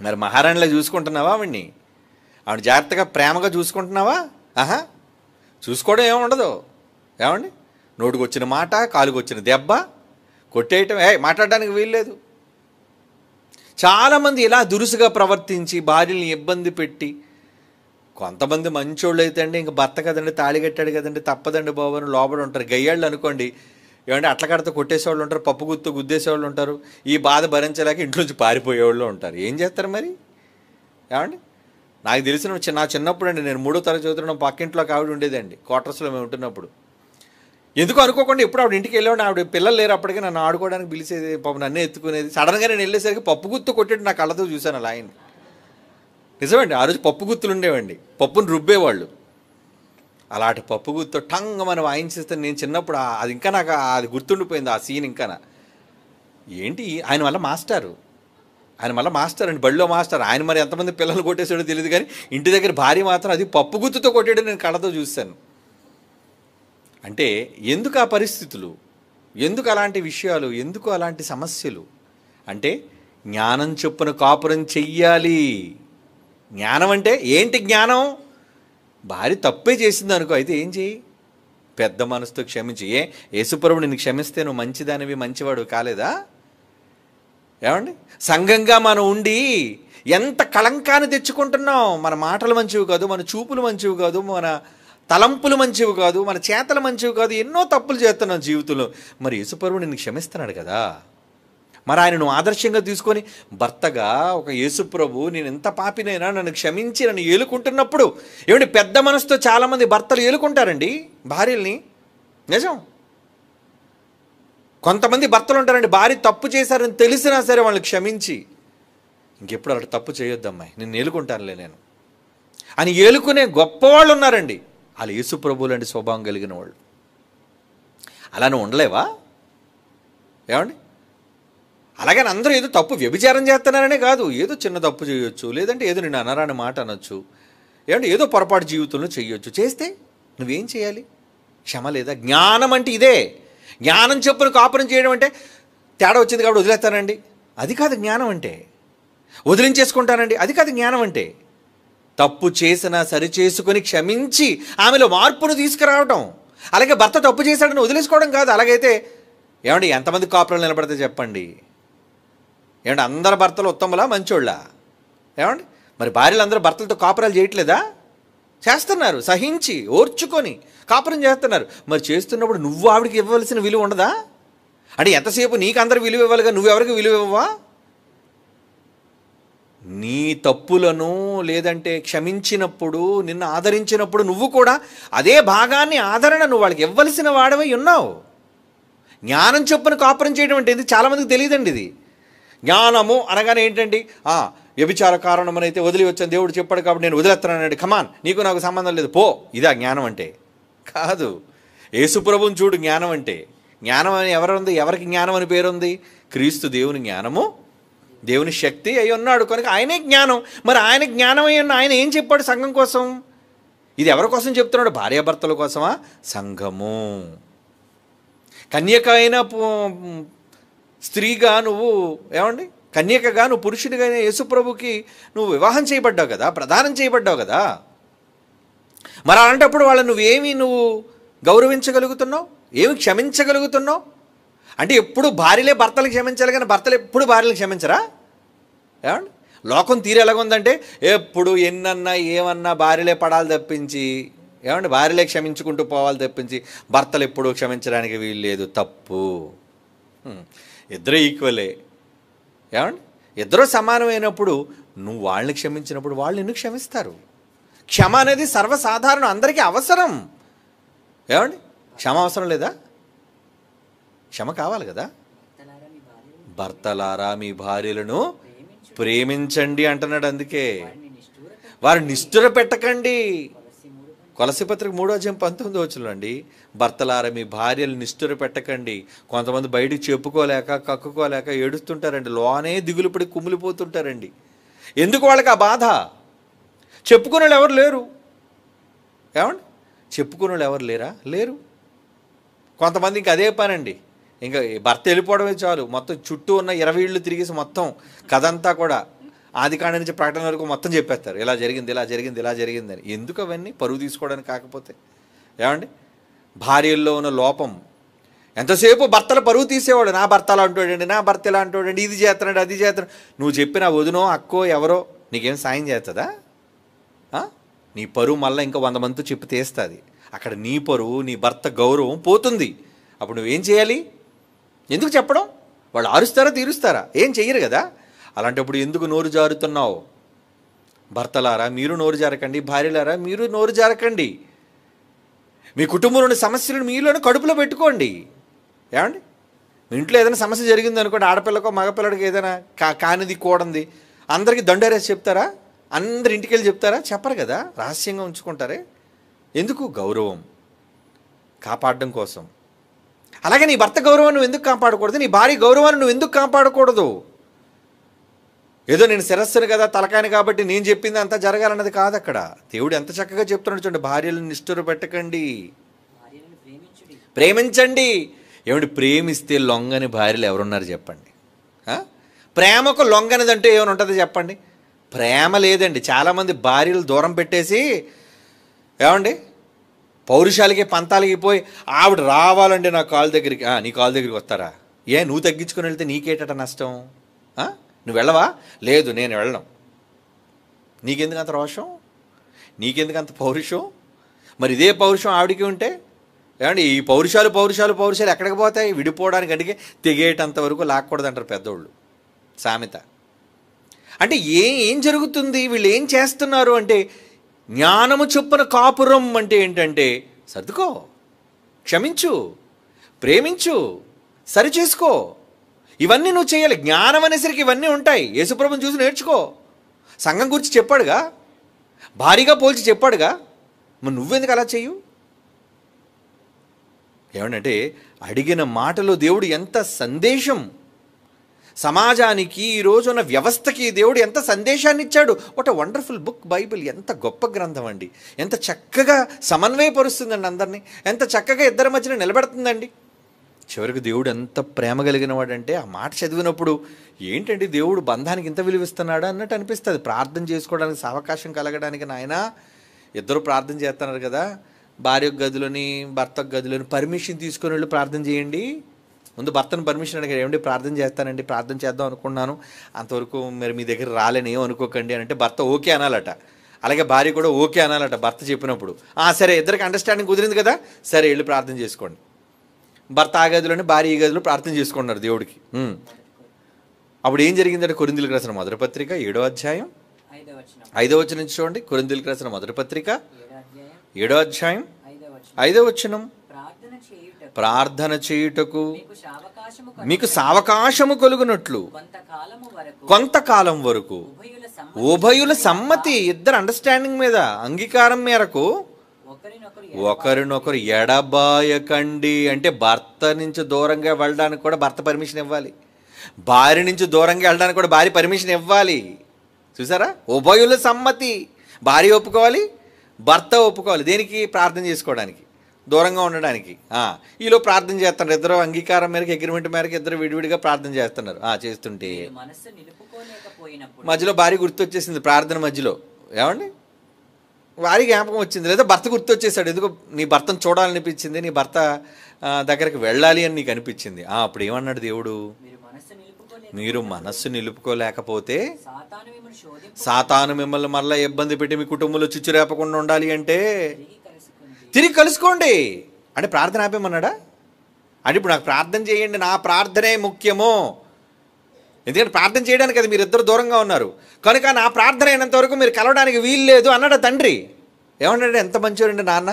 మరి మహారాణిలా చూసుకుంటున్నావా ఆవిడ్ని? ఆవిడ జాగ్రత్తగా ప్రేమగా చూసుకుంటున్నావా? ఆహా, చూసుకోవడం ఏమి ఉండదు. ఏమండి, నోటికి వచ్చిన మాట, కాలుకి వచ్చిన దెబ్బ, కొట్టేయటం, మాట్లాడడానికి వీల్లేదు. చాలామంది ఇలా దురుసుగా ప్రవర్తించి భార్యల్ని ఇబ్బంది పెట్టి, కొంతమంది మంచోళ్ళు అయితే అండి ఇంక భర్త కదండి, తాళి కట్టాడు కదండి, తప్పదండి బాబు అని లోపల ఉంటారు. గయ్యాళ్ళు అనుకోండి, ఏమంటే అట్ల కడితే కొట్టేసేవాళ్ళు ఉంటారు, పప్పు గుత్తు గుద్దేసేవాళ్ళు ఉంటారు, ఈ బాధ భరించలేక ఇంట్లోంచి పారిపోయేవాళ్ళు ఉంటారు. ఏం చేస్తారు మరి? ఏమండి, నాకు తెలిసిన నా చిన్నప్పుడు అండి, నేను 3వ తరగతి చదువుతున్న పక్కింట్లో ఆవిడ ఉండేదండి, క్వార్టర్స్లో మేము ఉంటున్నప్పుడు. ఎందుకు అనుకోకుండా ఎప్పుడు ఆవిడ ఇంటికి వెళ్ళేవాడిని. ఆవిడ పిల్లలు లేరు అప్పటికే, నన్ను ఆడుకోవడానికి పిలిచేది, పాపం నన్నే ఎత్తుకునేది. సడన్గా నేను వెళ్ళేసరికి పప్పు గుత్తు కొట్టేట్టు నా కళ్ళతో చూశాను అలా ఆయన. నిజమండి, ఆ రోజు పప్పు గుత్తులు ఉండేవండి, పప్పును రుబ్బేవాళ్ళు. అలాంటి పప్పు గుత్తో టంగ్ మనం వాయించేస్తే నేను చిన్నప్పుడు అది ఇంకా నాకు అది గుర్తుండిపోయింది, ఆ సీన్. ఇంకా ఏంటి, ఆయన వల్ల మాస్టారు, ఆయన మళ్ళీ మాస్టర్ అండి, బడిలో మాస్టర్. ఆయన మరి ఎంతమంది పిల్లలు కొట్టేసాడో తెలియదు, కానీ ఇంటి దగ్గర భార్య మాత్రం అది పప్పు గుత్తుతో కొట్టాడో నేను కళ్ళతో చూశాను. అంటే ఎందుకు ఆ పరిస్థితులు, ఎందుకు అలాంటి విషయాలు, ఎందుకు అలాంటి సమస్యలు? అంటే జ్ఞానం చొప్పున కాపురం చెయ్యాలి. జ్ఞానం అంటే ఏంటి? జ్ఞానం, భార్య తప్పే చేసింది అనుకో, అయితే ఏం చేయి? పెద్ద మనసుతో క్షమించి. యేసుప్రభువు నిన్ను క్షమిస్తే నువ్వు మంచిదానివి, మంచివాడు కాలేదా? ఏమండి, సంఘంగా మనం ఉండి ఎంత కళంకాన్ని తెచ్చుకుంటున్నాం. మన మాటలు మంచివి కాదు, మన చూపులు మంచివి కాదు, మన తలంపులు మంచివి కాదు, మన చేతలు మంచివి కాదు, ఎన్నో తప్పులు చేస్తున్నాం జీవితంలో. మరి యేసుప్రభువు నిన్ను క్షమిస్తున్నాడు కదా. మరి ఆయన నువ్వు ఆదర్శంగా తీసుకొని భర్తగా ఒక యేసుప్రభు నేను ఎంత పాపినైనా నన్ను క్షమించి నన్ను ఏలుకుంటున్నప్పుడు, ఏమంటే పెద్ద మనసుతో చాలామంది భర్తలు ఏలుకుంటారండి భార్యల్ని. నిజం, కొంతమంది భర్తలు ఉంటారండి, భార్య తప్పు చేశారని తెలిసినా సరే వాళ్ళని క్షమించి, ఇంకెప్పుడు అలా తప్పు చేయొద్దమ్మాయి, నేను ఏలుకుంటానులే నేను అని ఏలుకునే గొప్పవాళ్ళు ఉన్నారండి. వాళ్ళు యేసు ప్రభువులండి స్వభావం కలిగిన వాళ్ళు. అలా నువ్వు ఉండలేవా? ఏమండి, అలాగని అందరూ ఏదో తప్పు వ్యభిచారం చేస్తున్నారనే కాదు, ఏదో చిన్న తప్పు చేయొచ్చు, లేదంటే ఏదో నేను అనరాని మాట అనొచ్చు, ఏమంటే ఏదో పొరపాటు జీవితంలో చేయొచ్చు. చేస్తే నువ్వేం చేయాలి? క్షమ లేదా? జ్ఞానం అంటే ఇదే. జ్ఞానం చొప్పున కాపురం చేయడం అంటే తేడా వచ్చింది కాబట్టి వదిలేస్తానండి, అది కాదు జ్ఞానం అంటే. వదిలించేసుకుంటానండి, అది కాదు జ్ఞానం అంటే. తప్పు చేసినా సరిచేసుకొని క్షమించి ఆమెలో మార్పును తీసుకురావటం. అలాగే భర్త తప్పు చేశాడని వదిలేసుకోవడం కాదు. అలాగైతే ఏమండి ఎంతమంది కాపురాలు నిలబడితే చెప్పండి? ఏమంటే అందరు భర్తలు ఉత్తములా, మంచోళ్ళా? ఏమండి, మరి భార్యలు అందరూ భర్తలతో కాపురాలు చేయట్లేదా? చేస్తున్నారు, సహించి ఓర్చుకొని కాపురం చేస్తున్నారు. మరి చేస్తున్నప్పుడు నువ్వు ఆవిడకి ఇవ్వవలసిన విలువ ఉండదా? అంటే ఎంతసేపు నీకు అందరు విలువ ఇవ్వాలిగా, నువ్వెవరికి విలువ ఇవ్వవా? నీ తప్పులను లేదంటే క్షమించినప్పుడు, నిన్ను ఆదరించినప్పుడు నువ్వు కూడా అదే భాగాన్ని ఆదరణ నువ్వు వాళ్ళకి ఇవ్వవలసిన వాడవై ఉన్నావు. జ్ఞానం చొప్పున కాపురం చేయడం అంటే ఇది చాలామందికి తెలియదండి. ఇది జ్ఞానము అనగానే ఏంటండి, వ్యభిచార కారణమనైతే వదిలి వచ్చాను, దేవుడు చెప్పాడు కాబట్టి నేను వదిలేస్తున్నానండి, కమాన్ నీకు నాకు సంబంధం లేదు పో, ఇదా జ్ఞానం అంటే? కాదు. యేసుప్రభువుని చూడు జ్ఞానం అంటే. జ్ఞానం అని ఎవరుంది? ఎవరికి జ్ఞానం అని పేరుంది? క్రీస్తు దేవుని జ్ఞానము, దేవుని శక్తి అయి ఉన్నాడు కనుక ఆయనే జ్ఞానం. మరి ఆయన జ్ఞానం అయి ఉన్న ఆయన ఏం చెప్పాడు సంఘం కోసం? ఇది ఎవరి కోసం చెప్తున్నాడు? భార్యాభర్తల కోసమా? సంఘము. కన్యక అయిన స్త్రీగా నువ్వు, ఏమండి, కన్యకగా నువ్వు పురుషుడిగా యేసుప్రభుకి నువ్వు వివాహం చేయబడ్డావు కదా, ప్రదానం చేయబడ్డావు కదా. మరి అలాంటప్పుడు వాళ్ళని నువ్వు గౌరవించగలుగుతున్నావు, ఏమి క్షమించగలుగుతున్నావు? అంటే ఎప్పుడు భార్యలే భర్తలు క్షమించాలి కానీ భర్తలు ఎప్పుడు భార్యలు క్షమించరా? ఏమండి, లోకం తీరు ఎలాగుందంటే ఎప్పుడు ఎన్నన్నా ఏమన్నా భార్యలే పడాలి తప్పించి, ఏమండి, భార్యలే క్షమించుకుంటూ పోవాలి తప్పించి భర్తలు ఎప్పుడూ క్షమించడానికి వీలు లేదు. తప్పు. ఇద్దరు ఈక్వలే. ఏమండి, ఇద్దరూ సమానమైనప్పుడు నువ్వు వాళ్ళని క్షమించినప్పుడు వాళ్ళు నిన్ను క్షమిస్తారు. క్షమ అనేది సర్వసాధారణం, అందరికీ అవసరం. ఏమండి, క్షమ అవసరం లేదా? క్షమ కావాలి కదా. భర్తలారా మీ భార్యలను ప్రేమించండి అంటున్నాడు. అందుకే వారు నిష్ఠుర పెట్టకండి. కొలసీపత్రిక 3:19 అండి. భర్తలారా మీ భార్యలు నిష్ఠుర పెట్టకండి. కొంతమంది బయటికి చెప్పుకోలేక కక్కుకోలేక ఏడుస్తుంటారండి, లోనే దిగులుపడి కుమిలిపోతుంటారండి. ఎందుకు వాళ్ళకి ఆ బాధ? చెప్పుకునే వాళ్ళు ఎవరు లేరు. ఏమండి, చెప్పుకునే వాళ్ళు ఎవరు లేరా? లేరు. కొంతమంది ఇంక అదే పనండి, ఇంకా భర్త వెళ్ళిపోవడమే చాలు, మొత్తం చుట్టూ ఉన్న 20 ఇళ్ళు తిరిగేసి మొత్తం కథంతా కూడా ఆదికాండం నుంచి ప్రకటన వరకు మొత్తం చెప్పేస్తారు, ఇలా జరిగింది ఇలా జరిగింది ఇలా జరిగిందని. ఎందుకు అవన్నీ? పరువు తీసుకోవడానికి కాకపోతే. ఏమండి, భార్యల్లో ఉన్న లోపం. ఎంతసేపు భర్తల పరువు తీసేవాడు, నా భర్త అలా అంటాడండి, నా భర్త ఇలా అంటాడండి, ఇది చేస్తున్నాడు అది చేస్తున్నాడు. నువ్వు చెప్పిన వదినో అక్కో ఎవరో నీకేం సాయం చేస్తుందా? నీ పరువు మళ్ళీ ఇంకా 100 మందితో చెప్పి తీస్తుంది. అక్కడ నీ పరువు, నీ భర్త గౌరవం పోతుంది. అప్పుడు నువ్వేం చేయాలి? ఎందుకు చెప్పడం? వాళ్ళు ఆరుస్తారా తీరుస్తారా? ఏం చెయ్యరు కదా. అలాంటప్పుడు ఎందుకు నోరు జారుతున్నావు? భర్తలారా మీరు నోరు జారకండి, భార్యలారా మీరు నోరు జారకండి. మీ కుటుంబంలోని సమస్యలను మీలోనే కడుపులో పెట్టుకోండి. ఏమండి, మీ ఇంట్లో ఏదైనా సమస్య జరిగింది అనుకోండి, ఆడపిల్లకో మగపిల్లడికి ఏదైనా కానిది కూడంది, అందరికీ దండేరేసి చెప్తారా? అందరి ఇంటికి వెళ్ళి చెప్తారా? చెప్పరు కదా, రహస్యంగా ఉంచుకుంటారే. ఎందుకు? గౌరవం కాపాడడం కోసం. అలాగే నీ భర్త గౌరవాన్ని నువ్వు ఎందుకు కాపాడకూడదు? నీ భార్య గౌరవాన్ని నువ్వు ఎందుకు కాపాడకూడదు? ఏదో నేను శిరస్సును కదా, తలకాయని కాబట్టి నేను చెప్పింది అంతా జరగాలన్నది కాదు. అక్కడ దేవుడు ఎంత చక్కగా చెప్తున్నాడు చూడండి, భార్యలను నిష్ఠూర పెట్టకండి, ప్రేమించండి. ఏమిటి? ప్రేమిస్తే లొంగని భార్యలు ఎవరున్నారు చెప్పండి? ప్రేమకు లొంగనిదంటే ఏమైనా ఉంటుందో చెప్పండి? ప్రేమ లేదండి. చాలామంది భార్యలు దూరం పెట్టేసి, ఏమండి, పౌరుషాలకి పంతాలకి పోయి ఆవిడ రావాలండి నా కాలు దగ్గరికి. నీ కాలు దగ్గరికి వస్తారా? నువ్వు తగ్గించుకొని వెళ్తే నీకేటట నష్టం? నువ్వు వెళ్ళవా? లేదు నేను వెళ్ళను. నీకెందుకు అంత రోషం? నీకెందుకు అంత పౌరుషం? మరి ఇదే పౌరుషం ఆవిడికి ఉంటే, ఏమండి, ఈ పౌరుషాలు ఎక్కడికి పోతాయి? విడిపోవడానికి. అందుకే తెగేటంత వరకు లాక్కూడదంటారు పెద్దోళ్ళు, సామెత. అంటే ఏం జరుగుతుంది? వీళ్ళు ఏం చేస్తున్నారు అంటే, జ్ఞానము చొప్పున కాపురం అంటే ఏంటంటే, సర్దుకో, క్షమించు, ప్రేమించు, సరిచేసుకో. ఇవన్నీ నువ్వు చేయాలి. జ్ఞానం అనేసరికి ఇవన్నీ ఉంటాయి. యేసుప్రభుని చూసి నేర్చుకో. సంఘం గురించి చెప్పాడుగా, భారీగా పోల్చి చెప్పాడుగా, మరి నువ్వెందుకు అలా చెయ్యు? ఏమంటే, అడిగిన మాటలో దేవుడు ఎంత సందేశం సమాజానికి, ఈ రోజున్న వ్యవస్థకి దేవుడు ఎంత సందేశాన్ని ఇచ్చాడు. What a wonderful book Bible. ఎంత గొప్ప గ్రంథం అండి. ఎంత చక్కగా సమన్వయపరుస్తుందండి అందరినీ, ఎంత చక్కగా ఇద్దరి మధ్యన నిలబెడుతుందండి. చివరికి దేవుడు ఎంత ప్రేమ కలిగిన వాడంటే, ఆ మాట చదివినప్పుడు ఏంటండి దేవుడు బంధానికి ఇంత విలువిస్తున్నాడా అన్నట్టు అనిపిస్తుంది. ప్రార్థన చేసుకోవడానికి అవకాశం కలగడానికి, నాయన ఇద్దరు ప్రార్థన చేస్తున్నారు కదా, భార్య గదిలోని భర్త గదిలోని పర్మిషన్ తీసుకొని వెళ్ళి ప్రార్థన చేయండి. ముందు భర్తను పర్మిషన్ అడిగారు, ఏమండి ప్రార్థన చేస్తానండి, ప్రార్థన చేద్దాం అనుకున్నాను, అంతవరకు మరి మీ దగ్గర రాలేని ఏం అనుకోకండి అని అంటే భర్త ఓకే అనాలట. అలాగే భార్య కూడా ఓకే అనాలట భర్త చెప్పినప్పుడు. సరే, ఇద్దరికి అండర్స్టాండింగ్ కుదిరింది కదా, సరే వెళ్ళి ప్రార్థన చేసుకోండి. భర్త ఆ గదిలోని భార్య ఈ గదిలో ప్రార్థన చేసుకుంటున్నారు దేవుడికి. అప్పుడు ఏం జరిగిందంటే, కొరింథీయులకు రాసిన మొదటి పత్రిక 7వ అధ్యాయం 5వ వచనం నుంచి చూడండి. కొరింథీయులకు రాసిన మొదటి పత్రిక 7వ అధ్యాయం 5వ వచనం. ప్రార్థన చేయుటకు మీకు సావకాశము కలుగునట్లు కొంతకాలం వరకు ఉభయుల సమ్మతి, ఇద్దరు అండర్స్టాండింగ్ మీద, అంగీకారం మేరకు ఒకరినొకరు ఎడబాయకండి. అంటే భర్త నుంచి దూరంగా వెళ్ళడానికి కూడా భర్త పర్మిషన్ ఇవ్వాలి, భార్య నుంచి దూరంగా వెళ్ళడానికి కూడా భార్య పర్మిషన్ ఇవ్వాలి. చూసారా? ఉభయుల సమ్మతి. భార్య ఒప్పుకోవాలి, భర్త ఒప్పుకోవాలి. దేనికి? ప్రార్థన చేసుకోవడానికి, దూరంగా ఉండడానికి. ఈలో ప్రార్థన చేస్తున్నారు, ఇద్దరు అంగీకారం మేరకు, అగ్రిమెంట్ మేరకు ఇద్దరు విడివిడిగా ప్రార్థన చేస్తున్నారు. చేస్తుంటే మధ్యలో భార్య గుర్తొచ్చేసింది. ప్రార్థన మధ్యలో ఏమండి భార్య జ్ఞాపకం వచ్చింది, లేదా భర్త గుర్తొచ్చేసాడు. ఎందుకు? నీ భర్తను చూడాలనిపించింది, నీ భర్త దగ్గరికి వెళ్ళాలి అని నీకు అనిపించింది. అప్పుడు ఏమన్నాడు దేవుడు? మీరు మనస్సు నిలుపుకోలేకపోతే సాతాను మిమ్మల్ని మళ్ళీ ఇబ్బంది పెట్టి మీ కుటుంబంలో చిచ్చు రేపకుండా ఉండాలి అంటే తిరిగి కలుసుకోండి. అంటే ప్రార్థన ఆపేమన్నాడా? అంటే ఇప్పుడు నాకు ప్రార్థన చేయండి, నా ప్రార్థనే ముఖ్యము, ఎందుకంటే ప్రార్థన చేయడానికి అది మీరు ఇద్దరు దూరంగా ఉన్నారు కనుక నా ప్రార్థన అయినంత వరకు మీరు కలవడానికి వీలు లేదు అన్నాడు తండ్రి. ఏమన్నాడు? ఎంత మంచివారండి నాన్న.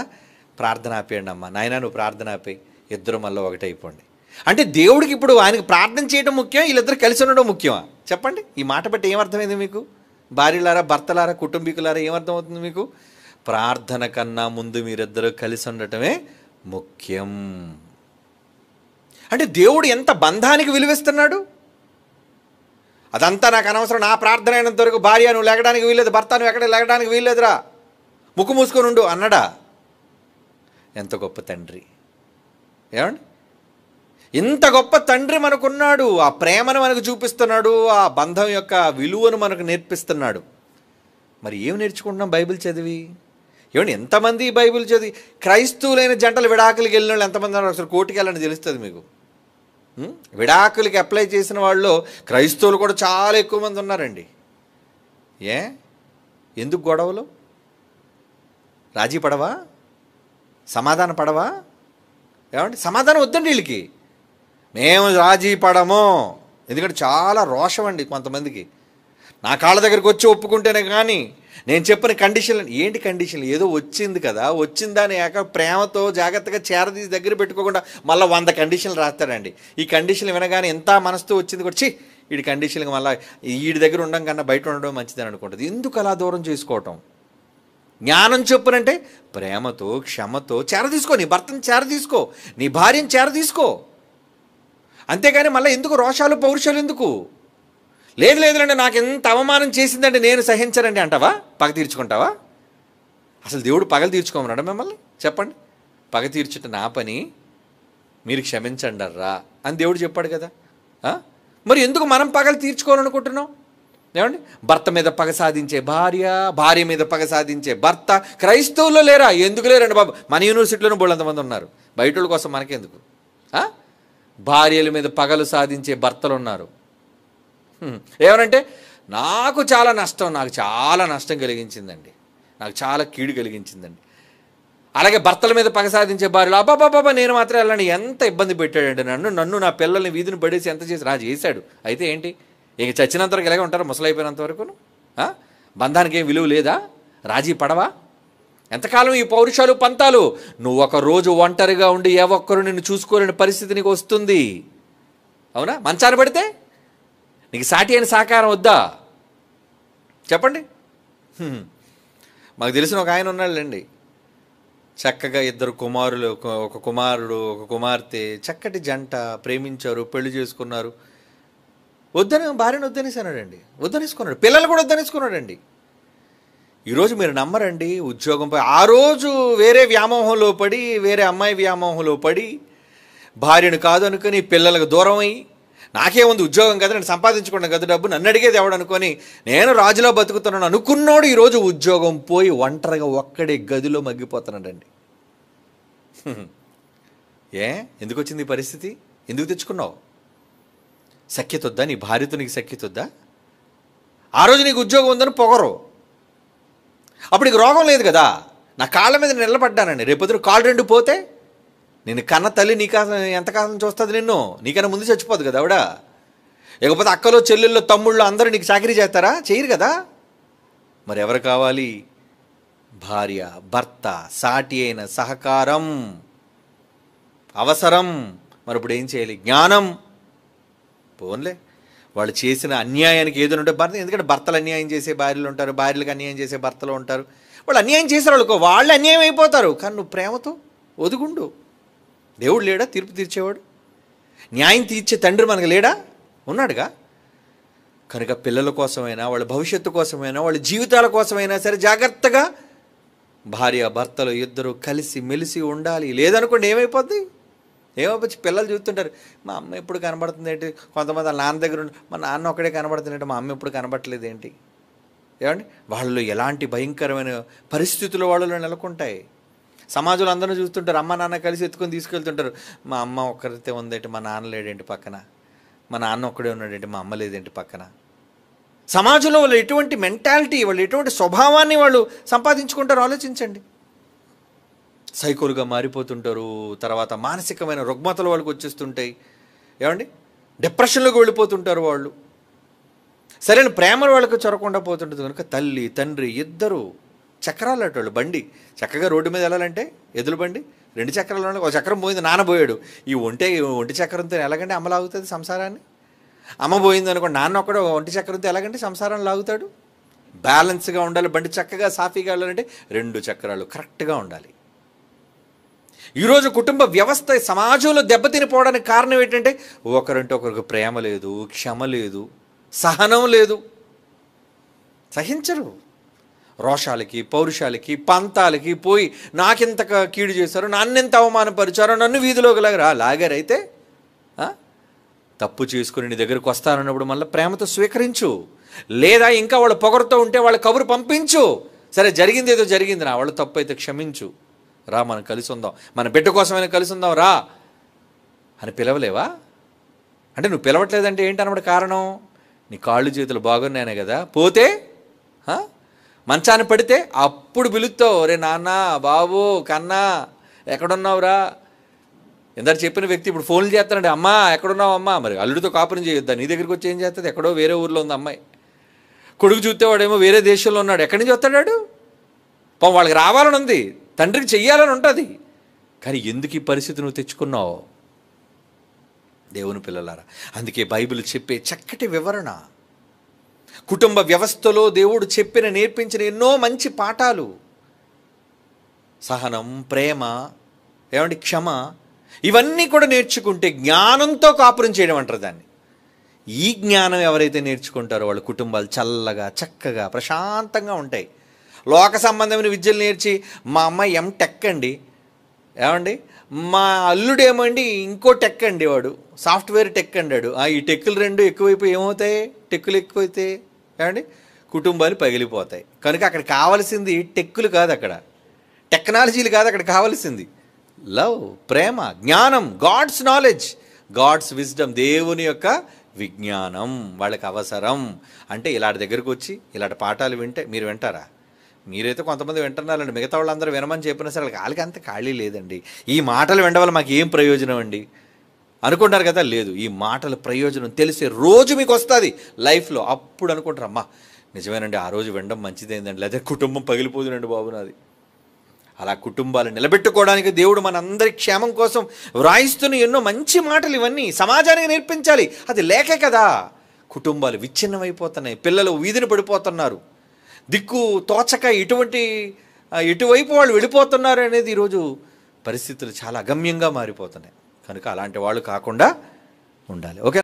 ప్రార్థన ఆపేయండి అమ్మ, నాయన నువ్వు ప్రార్థన ఆపేయి, ఇద్దరు మళ్ళీ ఒకటైపోండి. అంటే దేవుడికి ఇప్పుడు ఆయనకి ప్రార్థన చేయడం ముఖ్యం, వీళ్ళిద్దరు కలిసి ఉండడం ముఖ్యమా? చెప్పండి. ఈ మాట బట్టి ఏమర్థమైంది మీకు? భార్యలారా, భర్తలారా, కుటుంబీకులారా, ఏమర్థమవుతుంది మీకు? ప్రార్థన కన్నా ముందు మీరిద్దరూ కలిసి ఉండటమే ముఖ్యం. అంటే దేవుడు ఎంత బంధానికి విలువిస్తున్నాడు. అదంతా నాకు అనవసరం, నా ప్రార్థన అయినంత వరకు భార్య నువ్వు లేగడానికి వీల్లేదు, భర్త నువ్వు ఎక్కడ లేగడానికి వీల్లేదురా, ముక్కు మూసుకొని ఉండు అన్నాడా? ఎంత గొప్ప తండ్రి. ఏమండి? ఇంత గొప్ప తండ్రి మనకున్నాడు, ఆ ప్రేమను మనకు చూపిస్తున్నాడు, ఆ బంధం యొక్క విలువను మనకు నేర్పిస్తున్నాడు. మరి ఏం నేర్చుకుంటున్నాం బైబిల్ చదివి? ఏమండి, ఎంతమంది బైబిల్ చదివి క్రైస్తవులైన జంటలు విడాకులకి వెళ్ళిన వాళ్ళు ఎంతమంది ఉన్నారు? అసలు కోటికి వెళ్ళని తెలుస్తుంది మీకు. విడాకులకి అప్లై చేసిన వాళ్ళు క్రైస్తవులు కూడా చాలా ఎక్కువ మంది ఉన్నారండి. ఎందుకు గొడవలు? రాజీ పడవా? సమాధాన పడవా? ఏమండి, సమాధానం వద్దండి వీళ్ళకి. మేము రాజీ పడము. ఎందుకంటే చాలా రోషం అండి కొంతమందికి. నా కాళ్ళ దగ్గరికి వచ్చి ఒప్పుకుంటేనే కానీ నేను చెప్పిన కండిషన్లు. ఏంటి కండిషన్లు? ఏదో వచ్చింది కదా, వచ్చిందని ప్రేమతో జాగ్రత్తగా చేరదీసి దగ్గర పెట్టుకోకుండా మళ్ళీ 100 కండిషన్లు రాస్తాడండి. ఈ కండిషన్లు వినగానే ఎంత మనసుతో వచ్చింది కూడా, ఛీ వీడి కండిషన్కి మళ్ళీ వీడి దగ్గర ఉండడం కన్నా బయట ఉండడం మంచిదని అనుకుంటుంది. ఎందుకు అలా దూరం చేసుకోవటం? జ్ఞానం చెప్పునంటే ప్రేమతో క్షమతో చేరదీసుకో, నీ భర్తను చేరదీసుకో, నీ భార్యను చేరదీసుకో. అంతేగాని మళ్ళీ ఎందుకు రోషాలు పౌరుషాలు ఎందుకు? లేదులేదులండి, నాకు ఎంత అవమానం చేసిందంటే నేను సహించనండి అంటావా? పగ తీర్చుకుంటావా? అసలు దేవుడు పగలు తీర్చుకోమన్నాడా మిమ్మల్ని? చెప్పండి. పగ తీర్చుట నా పని, మీరు క్షమించండి అర్రా అని దేవుడు చెప్పాడు కదా. మరి ఎందుకు మనం పగలు తీర్చుకోవాలనుకుంటున్నాం? ఏమండి, భర్త మీద పగ సాధించే భార్య, భార్య మీద పగ సాధించే భర్త క్రైస్తవుల్లో లేరా? ఎందుకు లేరండి బాబు? మన యూనివర్సిటీలోనూ బోళ్ళంతమంది ఉన్నారు. బయట వాళ్ళ కోసం మనకెందుకు? భార్యల మీద పగలు సాధించే భర్తలు ఉన్నారు. ఏమనంటే నాకు చాలా నష్టం కలిగించిందండి, నాకు చాలా కీడు కలిగించిందండి. అలాగే భర్తల మీద పగ సాధించే భార్యలు, అబ్బాబాబా నేను మాత్రం వెళ్ళండి, ఎంత ఇబ్బంది పెట్టాడండి నన్ను నా పిల్లల్ని వీధిని పడేసి ఎంత చేశాడు. అయితే ఏంటి, ఇక చచ్చినంత వరకు ఇలాగే ఉంటారు, ముసలైపోయినంత వరకును? బంధానికి ఏం విలువ లేదా? రాజీ పడవా? ఎంతకాలం ఈ పౌరుషాలు పంతాలు? నువ్వు ఒక రోజు ఒంటరిగా ఉండి ఏ ఒక్కరు నిన్ను చూసుకోలేని పరిస్థితి నీకు వస్తుంది. అవునా? మంచాన పడితే నీకు సాటి అయిన సహకారం వద్దా? చెప్పండి. మాకు తెలిసిన ఒక ఆయన ఉన్నాళ్ళండి, చక్కగా 2 కుమారులు, ఒక కుమారుడు ఒక కుమార్తె, చక్కటి జంట, ప్రేమించారు, పెళ్లి చేసుకున్నారు. భార్యను వద్దనేసానండి, వద్దనేసుకున్నాడు. పిల్లలు కూడా వద్దనేసుకున్నాడండి. ఈరోజు మీరు నమ్మరండి, ఉద్యోగంపై ఆ రోజు వేరే వ్యామోహంలో పడి, వేరే అమ్మాయి వ్యామోహంలో పడి, భార్యను కాదు అనుకుని పిల్లలకు దూరం అయ్యి, నాకేముంది ఉద్యోగం కదా, నేను సంపాదించుకున్నాను కదా డబ్బు, నన్ను అడిగేది ఎవడు అనుకొని నేను రాజులో బతుకుతున్నాను అనుకున్నాడు. ఈరోజు ఉద్యోగం పోయి ఒంటరిగా ఒక్కడే గదిలో మగ్గిపోతున్నాడండి. ఎందుకు వచ్చింది ఈ పరిస్థితి? ఎందుకు తెచ్చుకున్నావు? సఖ్యత వద్దా? నీ భార్యతో నీకు సఖ్యత వద్దా? ఆ రోజు నీకు ఉద్యోగం ఉందని పొగరు, అప్పుడు నీకు రోగం లేదు కదా. నా కాళ్ళ మీద నిలబడ్డానండి, రేపొద్దున కాళ్ళు 2 పోతే నేను కన్న తల్లి ఎంతకాలం చూస్తుంది నిన్ను? నీకన్నా ముందు చచ్చిపోదు కదా ఆవిడ. లేకపోతే అక్కలో చెల్లెళ్ళు తమ్ముళ్ళు అందరూ నీకు చాకరీ చేస్తారా? చేయరు కదా. మరి ఎవరు కావాలి? భార్య, భర్త, సాటి అయిన సహకారం అవసరం. మరి ఇప్పుడు ఏం చేయాలి? జ్ఞానం. పోన్లే, వాళ్ళు చేసిన అన్యాయానికి ఏదైనా ఉంటే భర్త, ఎందుకంటే భర్తలు అన్యాయం చేసే భార్యలు ఉంటారు, భార్యలకు అన్యాయం చేసే భర్తలు ఉంటారు. వాళ్ళు అన్యాయం చేశారు వాళ్ళకో, వాళ్ళు అన్యాయం అయిపోతారు. కానీ నువ్వు ప్రేమతో ఒదుగుండు. దేవుడు లేడా తీర్పు తీర్చేవాడు? న్యాయం తీర్చే తండ్రి మనకు లేడా? ఉన్నాడుగా. కనుక పిల్లల కోసమైనా, వాళ్ళ భవిష్యత్తు కోసమైనా, వాళ్ళ జీవితాల కోసమైనా సరే జాగ్రత్తగా భార్య భర్తలు ఇద్దరు కలిసి మెలిసి ఉండాలి. లేదనుకోండి ఏమైపోద్ది? ఏమైపోయి పిల్లలు చూస్తుంటారు, మా అమ్మ ఎప్పుడు కనబడుతుంది ఏంటి? కొంతమంది వాళ్ళ నాన్న దగ్గర ఉండి మా నాన్న ఒక్కడే కనబడుతుందంటే మా అమ్మ ఎప్పుడు కనబడట్లేదు ఏంటి? ఏమండి, వాళ్ళు ఎలాంటి భయంకరమైన పరిస్థితులు వాళ్ళలో నెలకొంటాయి. సమాజంలో అందరూ చూస్తుంటారు, అమ్మ నాన్న కలిసి ఎత్తుకొని తీసుకెళ్తుంటారు. మా అమ్మ ఒక్కరితే ఉందేంటి, మా నాన్న లేడేంటి పక్కన, మా నాన్న ఒక్కడే ఉన్నాడేంటి, మా అమ్మ లేదేంటి పక్కన. సమాజంలో వాళ్ళు ఎటువంటి మెంటాలిటీ, వాళ్ళు ఎటువంటి స్వభావాన్ని వాళ్ళు సంపాదించుకుంటారో ఆలోచించండి. సైకోలుగా మారిపోతుంటారు. తర్వాత మానసికమైన రుగ్మతలు వాళ్ళకి వచ్చేస్తుంటాయి. ఏమండి, డిప్రెషన్లోకి వెళ్ళిపోతుంటారు వాళ్ళు. సరైన ప్రేమ వాళ్ళకు చొరకుండా పోతుంటుంది. కనుక తల్లి తండ్రి ఇద్దరు చక్రాలు అటు బండి చక్కగా రోడ్డు మీద వెళ్ళాలంటే ఎదురు బండి 2 చక్రాలు, ఒక చక్రం పోయింది, నాన్న పోయాడు. ఈ ఒంటి చక్రంతో ఎలాగంటే అమ్మ లాగుతుంది సంసారాన్ని? అమ్మ పోయింది అనుకోండి, నాన్న ఒక్కడు ఒంటి చక్రంతో ఎలాగంటే సంసారాన్ని లాగుతాడు? బ్యాలెన్స్గా ఉండాలి బండి, చక్కగా సాఫీగా వెళ్ళాలంటే 2 చక్రాలు కరెక్ట్గా ఉండాలి. ఈరోజు కుటుంబ వ్యవస్థ సమాజంలో దెబ్బతినిపోవడానికి కారణం ఏంటంటే ఒకరంటే ఒకరికి ప్రేమ లేదు, క్షమ లేదు, సహనం లేదు. సహించరు. రోషాలకి పౌరుషాలకి పంతాలకి పోయి నాకెంత కీడు చేశారు, నన్నెంత అవమానపరిచారో, నన్ను వీధిలోకి లాగారైతే ఆ? తప్పు చేసుకుని నీ దగ్గరికి వస్తానన్నప్పుడు మళ్ళీ ప్రేమతో స్వీకరించు. లేదా ఇంకా వాళ్ళు పొగరుతో ఉంటే వాళ్ళ కబురు పంపించు. సరే జరిగింది ఏదో జరిగింది, నా వాళ్ళు తప్పు అయితే క్షమించు, రా మనం కలిసి ఉందాం, మన బిడ్డ కోసమైనా కలిసి ఉందాం రా అని పిలవలేవా? అంటే నువ్వు పిలవట్లేదంటే ఏంటన్నమాట కారణం? నీ కాళ్ళు చేతులు బాగున్నాయనే కదా. పోతే మంచాన్ని పడితే అప్పుడు పిలుస్తావు, రే నాన్న బాబు కన్నా ఎక్కడున్నావురా. ఎందరు చెప్పిన వ్యక్తి ఇప్పుడు ఫోన్లు చేస్తానండి, అమ్మా ఎక్కడున్నావు అమ్మా. మరి అల్లుడితో కాపురం చేయొద్దా? నీ దగ్గరికి వచ్చి ఏం చేస్తుంది? ఎక్కడో వేరే ఊర్లో ఉంది అమ్మాయి. కొడుకు చూస్తే వాడేమో వేరే దేశంలో ఉన్నాడు, ఎక్కడి నుంచి వస్తాడాడు? పాపం వాళ్ళకి రావాలని ఉంది, తండ్రికి చెయ్యాలని ఉంటుంది. కానీ ఎందుకు ఈ పరిస్థితి నువ్వు తెచ్చుకున్నావు? దేవుని పిల్లలారా, అందుకే బైబిల్ చెప్పే చక్కటి వివరణ, కుటుంబ వ్యవస్థలో దేవుడు చెప్పిన నేర్పించిన ఎన్నో మంచి పాఠాలు, సహనం, ప్రేమ, ఏమంటే క్షమ, ఇవన్నీ కూడా నేర్చుకుంటే జ్ఞానంతో కాపురం చేయడం అంటారు దాన్ని. ఈ జ్ఞానం ఎవరైతే నేర్చుకుంటారో వాళ్ళ కుటుంబాలు చల్లగా చక్కగా ప్రశాంతంగా ఉంటాయి. లోక సంబంధమైన విద్యలు నేర్చి మా అమ్మాయి టెక్ అండి, ఏమండి మా అల్లుడేమో అండి ఇంకో టెక్ అండి, వాడు సాఫ్ట్వేర్ టెక్ అన్నాడు. ఈ టెక్కులు రెండు ఎక్కువైపోయి ఏమవుతాయి? టెక్కులు ఎక్కువైతే ఏమండి కుటుంబాలు పగిలిపోతాయి. కనుక అక్కడ కావాల్సింది టెక్కులు కాదు, అక్కడ టెక్నాలజీలు కాదు, అక్కడ కావాల్సింది లవ్, ప్రేమ, జ్ఞానం, గాడ్స్ నాలెడ్జ్, గాడ్స్ విజ్డమ్, దేవుని యొక్క విజ్ఞానం వాళ్ళకి అవసరం. అంటే ఇలాంటి దగ్గరకు వచ్చి ఇలాంటి పాఠాలు వింటే మీరు వింటారా? మీరైతే కొంతమంది వింటున్నారండి, మిగతా వాళ్ళందరూ వినమని చెప్పినా సరే వాళ్ళకి అంత ఖాళీ లేదండి. ఈ మాటలు వినడం వల్ల మాకు ఏం ప్రయోజనం అండి అనుకుంటారు కదా. లేదు, ఈ మాటల ప్రయోజనం తెలిసే రోజు మీకు వస్తుంది లైఫ్లో. అప్పుడు అనుకుంటారు, అమ్మా నిజమేనండి, ఆ రోజు వినడం మంచిదేందండి, లేదా కుటుంబం పగిలిపోతుందండి బాబు నాది. అలా కుటుంబాలు నిలబెట్టుకోవడానికి దేవుడు మనందరి క్షేమం కోసం వ్రాయిస్తున్న ఎన్నో మంచి మాటలు ఇవన్నీ సమాజానికి నేర్పించాలి. అది లేకే కదా కుటుంబాలు విచ్ఛిన్నమైపోతున్నాయి, పిల్లలు వీధిని పడిపోతున్నారు, దిక్కు తోచక ఎటువైపు వాళ్ళు వెళ్ళిపోతున్నారు అనేది ఈరోజు పరిస్థితులు చాలా అగమ్యంగా మారిపోతున్నాయి. కనుక అలాంటి వాళ్ళు కాకుండా ఉండాలి. ఓకే.